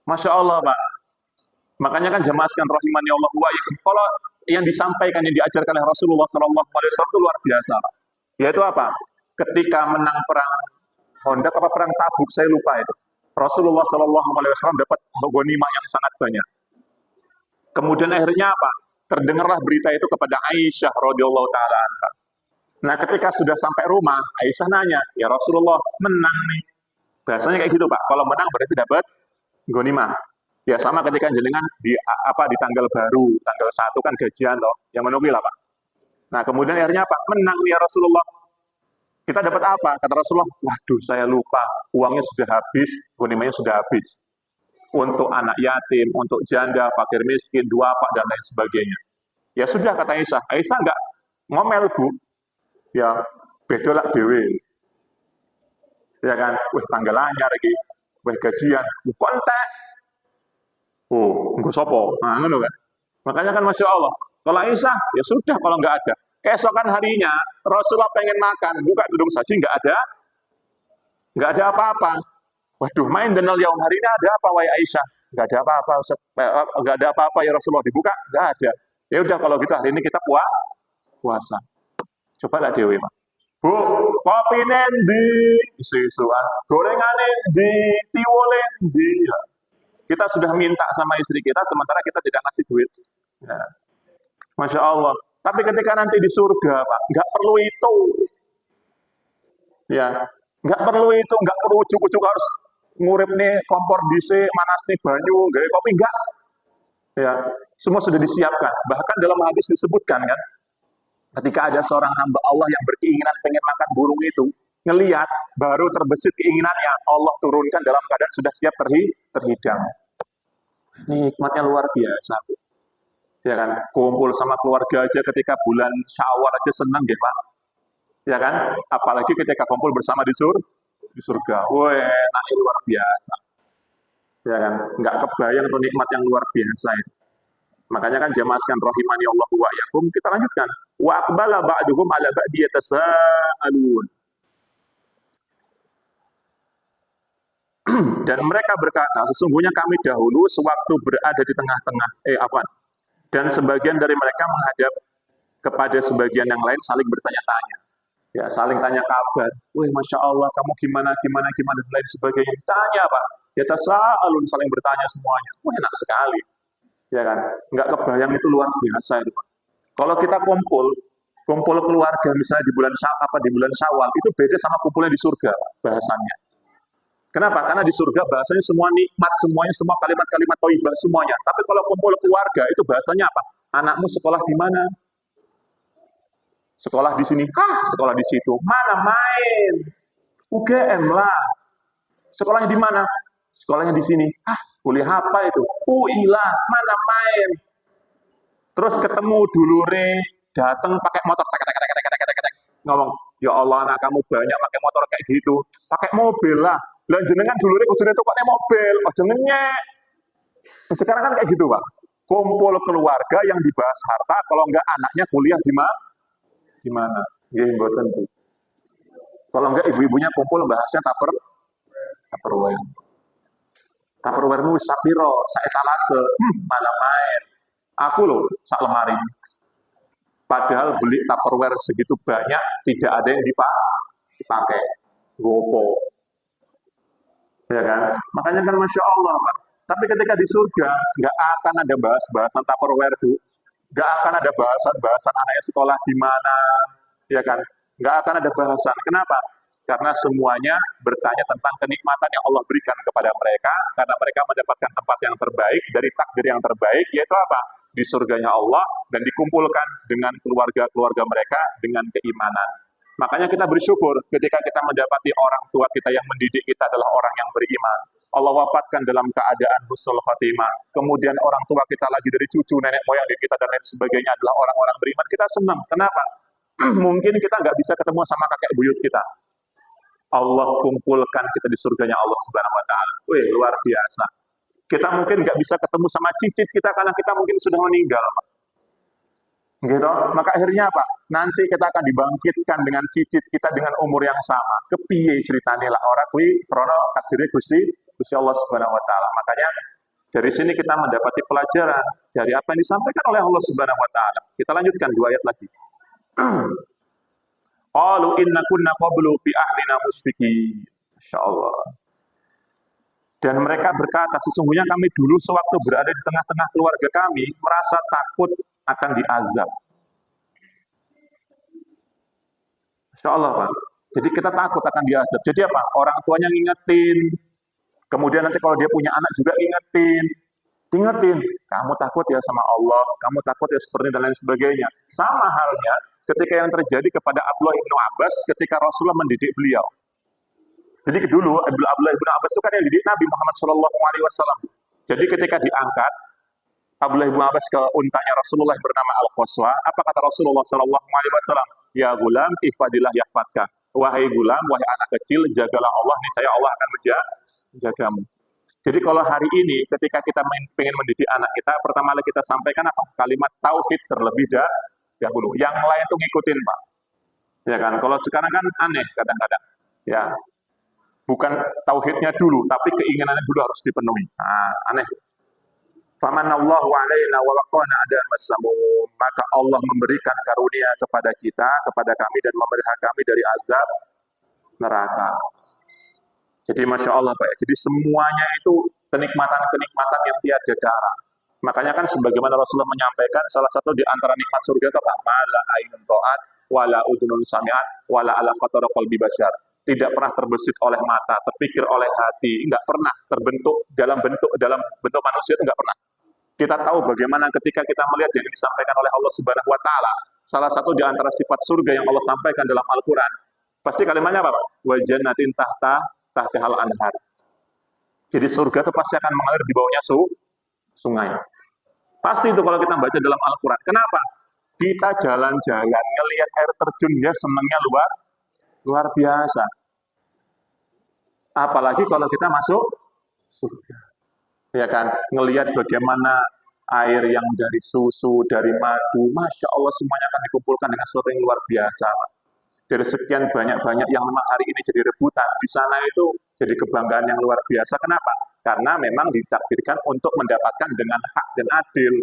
Masya Allah Pak. Makanya kan jemaah sekalian rahimani Allah wa iyyakum. Kalau yang disampaikan yang diajarkan oleh Rasulullah SAW itu luar biasa Pak. Yaitu apa? Ketika menang perang Hondak apa perang Tabuk saya lupa itu. Rasulullah SAW dapat ghanimah yang sangat banyak. Kemudian akhirnya apa? Terdengarlah berita itu kepada Aisyah radhiyallahu taala anha. Nah, ketika sudah sampai rumah, Aisyah nanya, "Ya Rasulullah, menang nih." Biasanya kayak gitu, Pak. Kalau menang berarti dapat ghanimah. Ya sama ketika jenengan di tanggal baru, tanggal 1 kan gajian loh, yang menunggu lah Pak. Nah kemudian akhirnya apa? Menang ya Rasulullah. Kita dapat apa? Kata Rasulullah, waduh saya lupa, uangnya sudah habis, ghanimahnya sudah habis. Untuk anak yatim, untuk janda, fakir miskin, duafa dan lain sebagainya. Ya sudah kata Aisyah, Aisyah enggak ngomel Bu, ya bedolak dewe. Ya kan, wih tanggal anyar lagi, wih gajian, kontak. Oh, engko sopo? Nah, ngono kan. Makanya kan Masya Allah, kalau Aisyah, ya sudah kalau nggak ada. Keesokan harinya, Rasulullah pengen makan, buka tudung saji, nggak ada apa-apa. Waduh, main denal yaum hari ini ada apa, wahai Aisyah? Nggak ada apa-apa, nggak ada apa-apa ya Rasulullah, dibuka, nggak ada. Ya udah kalau gitu hari ini kita puasa. Coba lah Dewi, Pak. Bu, kopi nendi, isu-isuan, gorengan nendi, tiwole nendi. Ya. Kita sudah minta sama istri kita, sementara kita tidak ngasih duit. Ya. Masya Allah. Tapi ketika nanti di surga, Pak, nggak perlu itu. Ya, nggak perlu itu, nggak perlu ujuk-ujuk harus ngurip nih kompor DC, manas nih banyu, gaya kopi, enggak. Ya, semua sudah disiapkan. Bahkan dalam hadis disebutkan kan, ketika ada seorang hamba Allah yang berkeinginan pengen makan burung itu, ngelihat baru terbesit keinginannya, Allah turunkan dalam keadaan sudah siap terhidang. Nikmatnya luar biasa. Ya kan, kumpul sama keluarga aja ketika bulan Syawal aja senang ya Pak. Ya kan, apalagi ketika kumpul bersama di surga. Wah, enaknya luar biasa. Ya kan, nggak kebayang tuh nikmat yang luar biasa itu. Makanya kan jemaah sekalian rahimani Allah wa iyyakum, kita lanjutkan. Wa aqbala ba'duhum ala ba'di yatasaalun. Dan mereka berkata, sesungguhnya kami dahulu sewaktu berada di tengah-tengah, dan sebagian dari mereka menghadap kepada sebagian yang lain saling bertanya-tanya. Ya, saling tanya kabar. Wih, Masya Allah, kamu gimana, dan lain sebagainya. Tanya, Pak. Ya, tasa'alun, saling bertanya semuanya. Wah, enak sekali. Ya kan? Nggak kebayang itu luar biasa itu, Pak. Kalau kita kumpul keluarga misalnya di bulan Syawal, itu beda sama kumpulnya di surga, Pak, bahasannya. Kenapa? Karena di surga bahasanya semua nikmat, semuanya, semua kalimat-kalimat thayyibah semuanya. Tapi kalau kumpul keluarga itu bahasanya apa? Anakmu sekolah di mana? Sekolah di sini. Sekolah di situ. Mana main? UGM lah. Sekolahnya di mana? Sekolahnya di sini. Kuliah apa itu? UI lah. Mana main? Terus ketemu dulure, datang pakai motor ngomong, Ya Allah, anak kamu banyak pakai motor kayak gitu, pakai mobil lah. Lah jenengan dulu nih kudune tukokne mobil, aja ngenyek. Sekarang kan kayak gitu, Pak. Kumpul keluarga yang dibahas harta, kalau enggak anaknya kuliah di mana? Di mana? Nggih, mboten, Bu. Kalau enggak ibu-ibunya kumpul bahasnya Tupperware. Tupperware-mu sapiro, sak etalase. Malah main. Aku loh, sak lemari. Padahal beli Tupperware segitu banyak, tidak ada yang dipakai. Gopo. Ya kan? Makanya kan Masya Allah, Pak. Tapi ketika di surga, nggak akan ada bahas-bahasan Tupperware, Bu. Nggak akan ada bahasan-bahasan anaknya sekolah di mana, ya kan? Nggak akan ada bahasan. Kenapa? Karena semuanya bertanya tentang kenikmatan yang Allah berikan kepada mereka, karena mereka mendapatkan tempat yang terbaik, dari takdir yang terbaik, yaitu apa? Di surganya Allah, dan dikumpulkan dengan keluarga-keluarga mereka dengan keimanan. Makanya kita bersyukur ketika kita mendapati orang tua kita yang mendidik kita adalah orang yang beriman. Allah wafatkan dalam keadaan husnul khatimah. Kemudian orang tua kita lagi dari cucu, nenek moyang kita dan lain sebagainya adalah orang-orang beriman. Kita senang. Kenapa? Mungkin kita nggak bisa ketemu sama kakek buyut kita. Allah kumpulkan kita di surganya Allah Subhanahu wa Ta'ala. Wih, luar biasa. Kita mungkin nggak bisa ketemu sama cicit kita karena kita mungkin sudah meninggal. Gitu. Maka akhirnya apa? Nanti kita akan dibangkitkan dengan cicit kita dengan umur yang sama. Kepiye ceritanya lah orang kui krono takdirnya Gusti Allah Subhanahu wa Ta'ala. Makanya dari sini kita mendapati pelajaran dari apa yang disampaikan oleh Allah Subhanahu wa Ta'ala. Kita lanjutkan 2 ayat lagi. Qalu inna kunna qablu fi ahlina musfiqin. Masyaallah. Dan mereka berkata, sesungguhnya kami dulu sewaktu berada di tengah-tengah keluarga kami merasa takut akan diazab. Insya Allah, Pak. Jadi kita takut akan diazab. Jadi apa? Orang tuanya ngingetin. Kemudian nanti kalau dia punya anak juga ingetin. Ingetin, kamu takut ya sama Allah, kamu takut ya seperti dan lain sebagainya. Sama halnya ketika yang terjadi kepada Abdullah bin Abbas ketika Rasulullah mendidik beliau. Jadi dulu Abdullah bin Abbas itu kan yang dididik Nabi Muhammad SAW. Jadi ketika diangkat Abdullah bin Abbas ke untanya Rasulullah bernama Al-Qaswa, apa kata Rasulullah SAW? Ya gulam, ifadillah yahfadka. Wahai gulam, wahai anak kecil, jagalah Allah, niscaya Allah akan menjagamu. Jadi kalau hari ini ketika kita ingin mendidik anak kita, pertama kali kita sampaikan apa? Kalimat tauhid terlebih dahulu. Yang lain tuh ngikutin, Pak. Ya kan? Kalau sekarang kan aneh kadang-kadang. Ya. Bukan tauhidnya dulu, tapi keinginannya dulu harus dipenuhi. Nah, aneh. Famanallahu alaina wa waqana adamas samum. Maka Allah memberikan karunia kepada kita, kepada kami dan memelihara kami dari azab neraka. Jadi Masya Allah Pak, jadi semuanya itu kenikmatan-kenikmatan yang tiada darah. Makanya kan sebagaimana Rasulullah menyampaikan, salah satu di antara nikmat surga itu apa? Mala ainun ta'at, wala udunun sami'at, wala ala khatara qalbi bashar. Tidak pernah terbesit oleh mata, terpikir oleh hati, enggak pernah terbentuk dalam bentuk manusia itu enggak pernah. Kita tahu bagaimana ketika kita melihat yang disampaikan oleh Allah Subhanahu wa Ta'ala, salah satu di antara sifat surga yang Allah sampaikan dalam Al-Quran, pasti kalimatnya apa? Wa jannatin tahtahal anhar. Jadi surga itu pasti akan mengalir di bawahnya sungai. Pasti itu kalau kita baca dalam Al-Quran. Kenapa? Kita jalan-jalan, ngelihat air terjun, ya senangnya luar biasa. Apalagi kalau kita masuk surga. Ya kan? Ngelihat bagaimana air yang dari susu, dari madu, Masya Allah semuanya akan dikumpulkan dengan sesuatu yang luar biasa. Dari sekian banyak-banyak yang memang hari ini jadi rebutan, di sana itu jadi kebanggaan yang luar biasa. Kenapa? Karena memang ditakdirkan untuk mendapatkan dengan hak dan adil.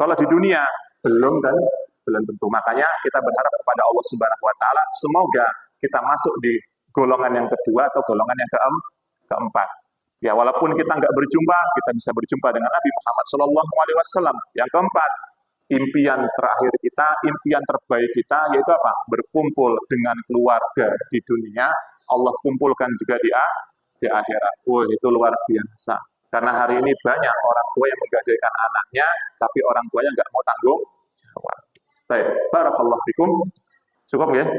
Kalau di dunia belum tentu. Makanya kita berharap kepada Allah Subhanahu wa Ta'ala, semoga kita masuk di golongan yang kedua atau golongan yang keempat. Ya, walaupun kita nggak berjumpa, kita bisa berjumpa dengan Nabi Muhammad SAW. Yang keempat, impian terakhir kita, impian terbaik kita, yaitu apa? Berkumpul dengan keluarga di dunia, Allah kumpulkan juga di akhirat. Itu luar biasa. Karena hari ini banyak orang tua yang menggadaikan anaknya, tapi orang tuanya nggak mau tanggung jawab. Baik, barakallahu fikum. Cukup ya?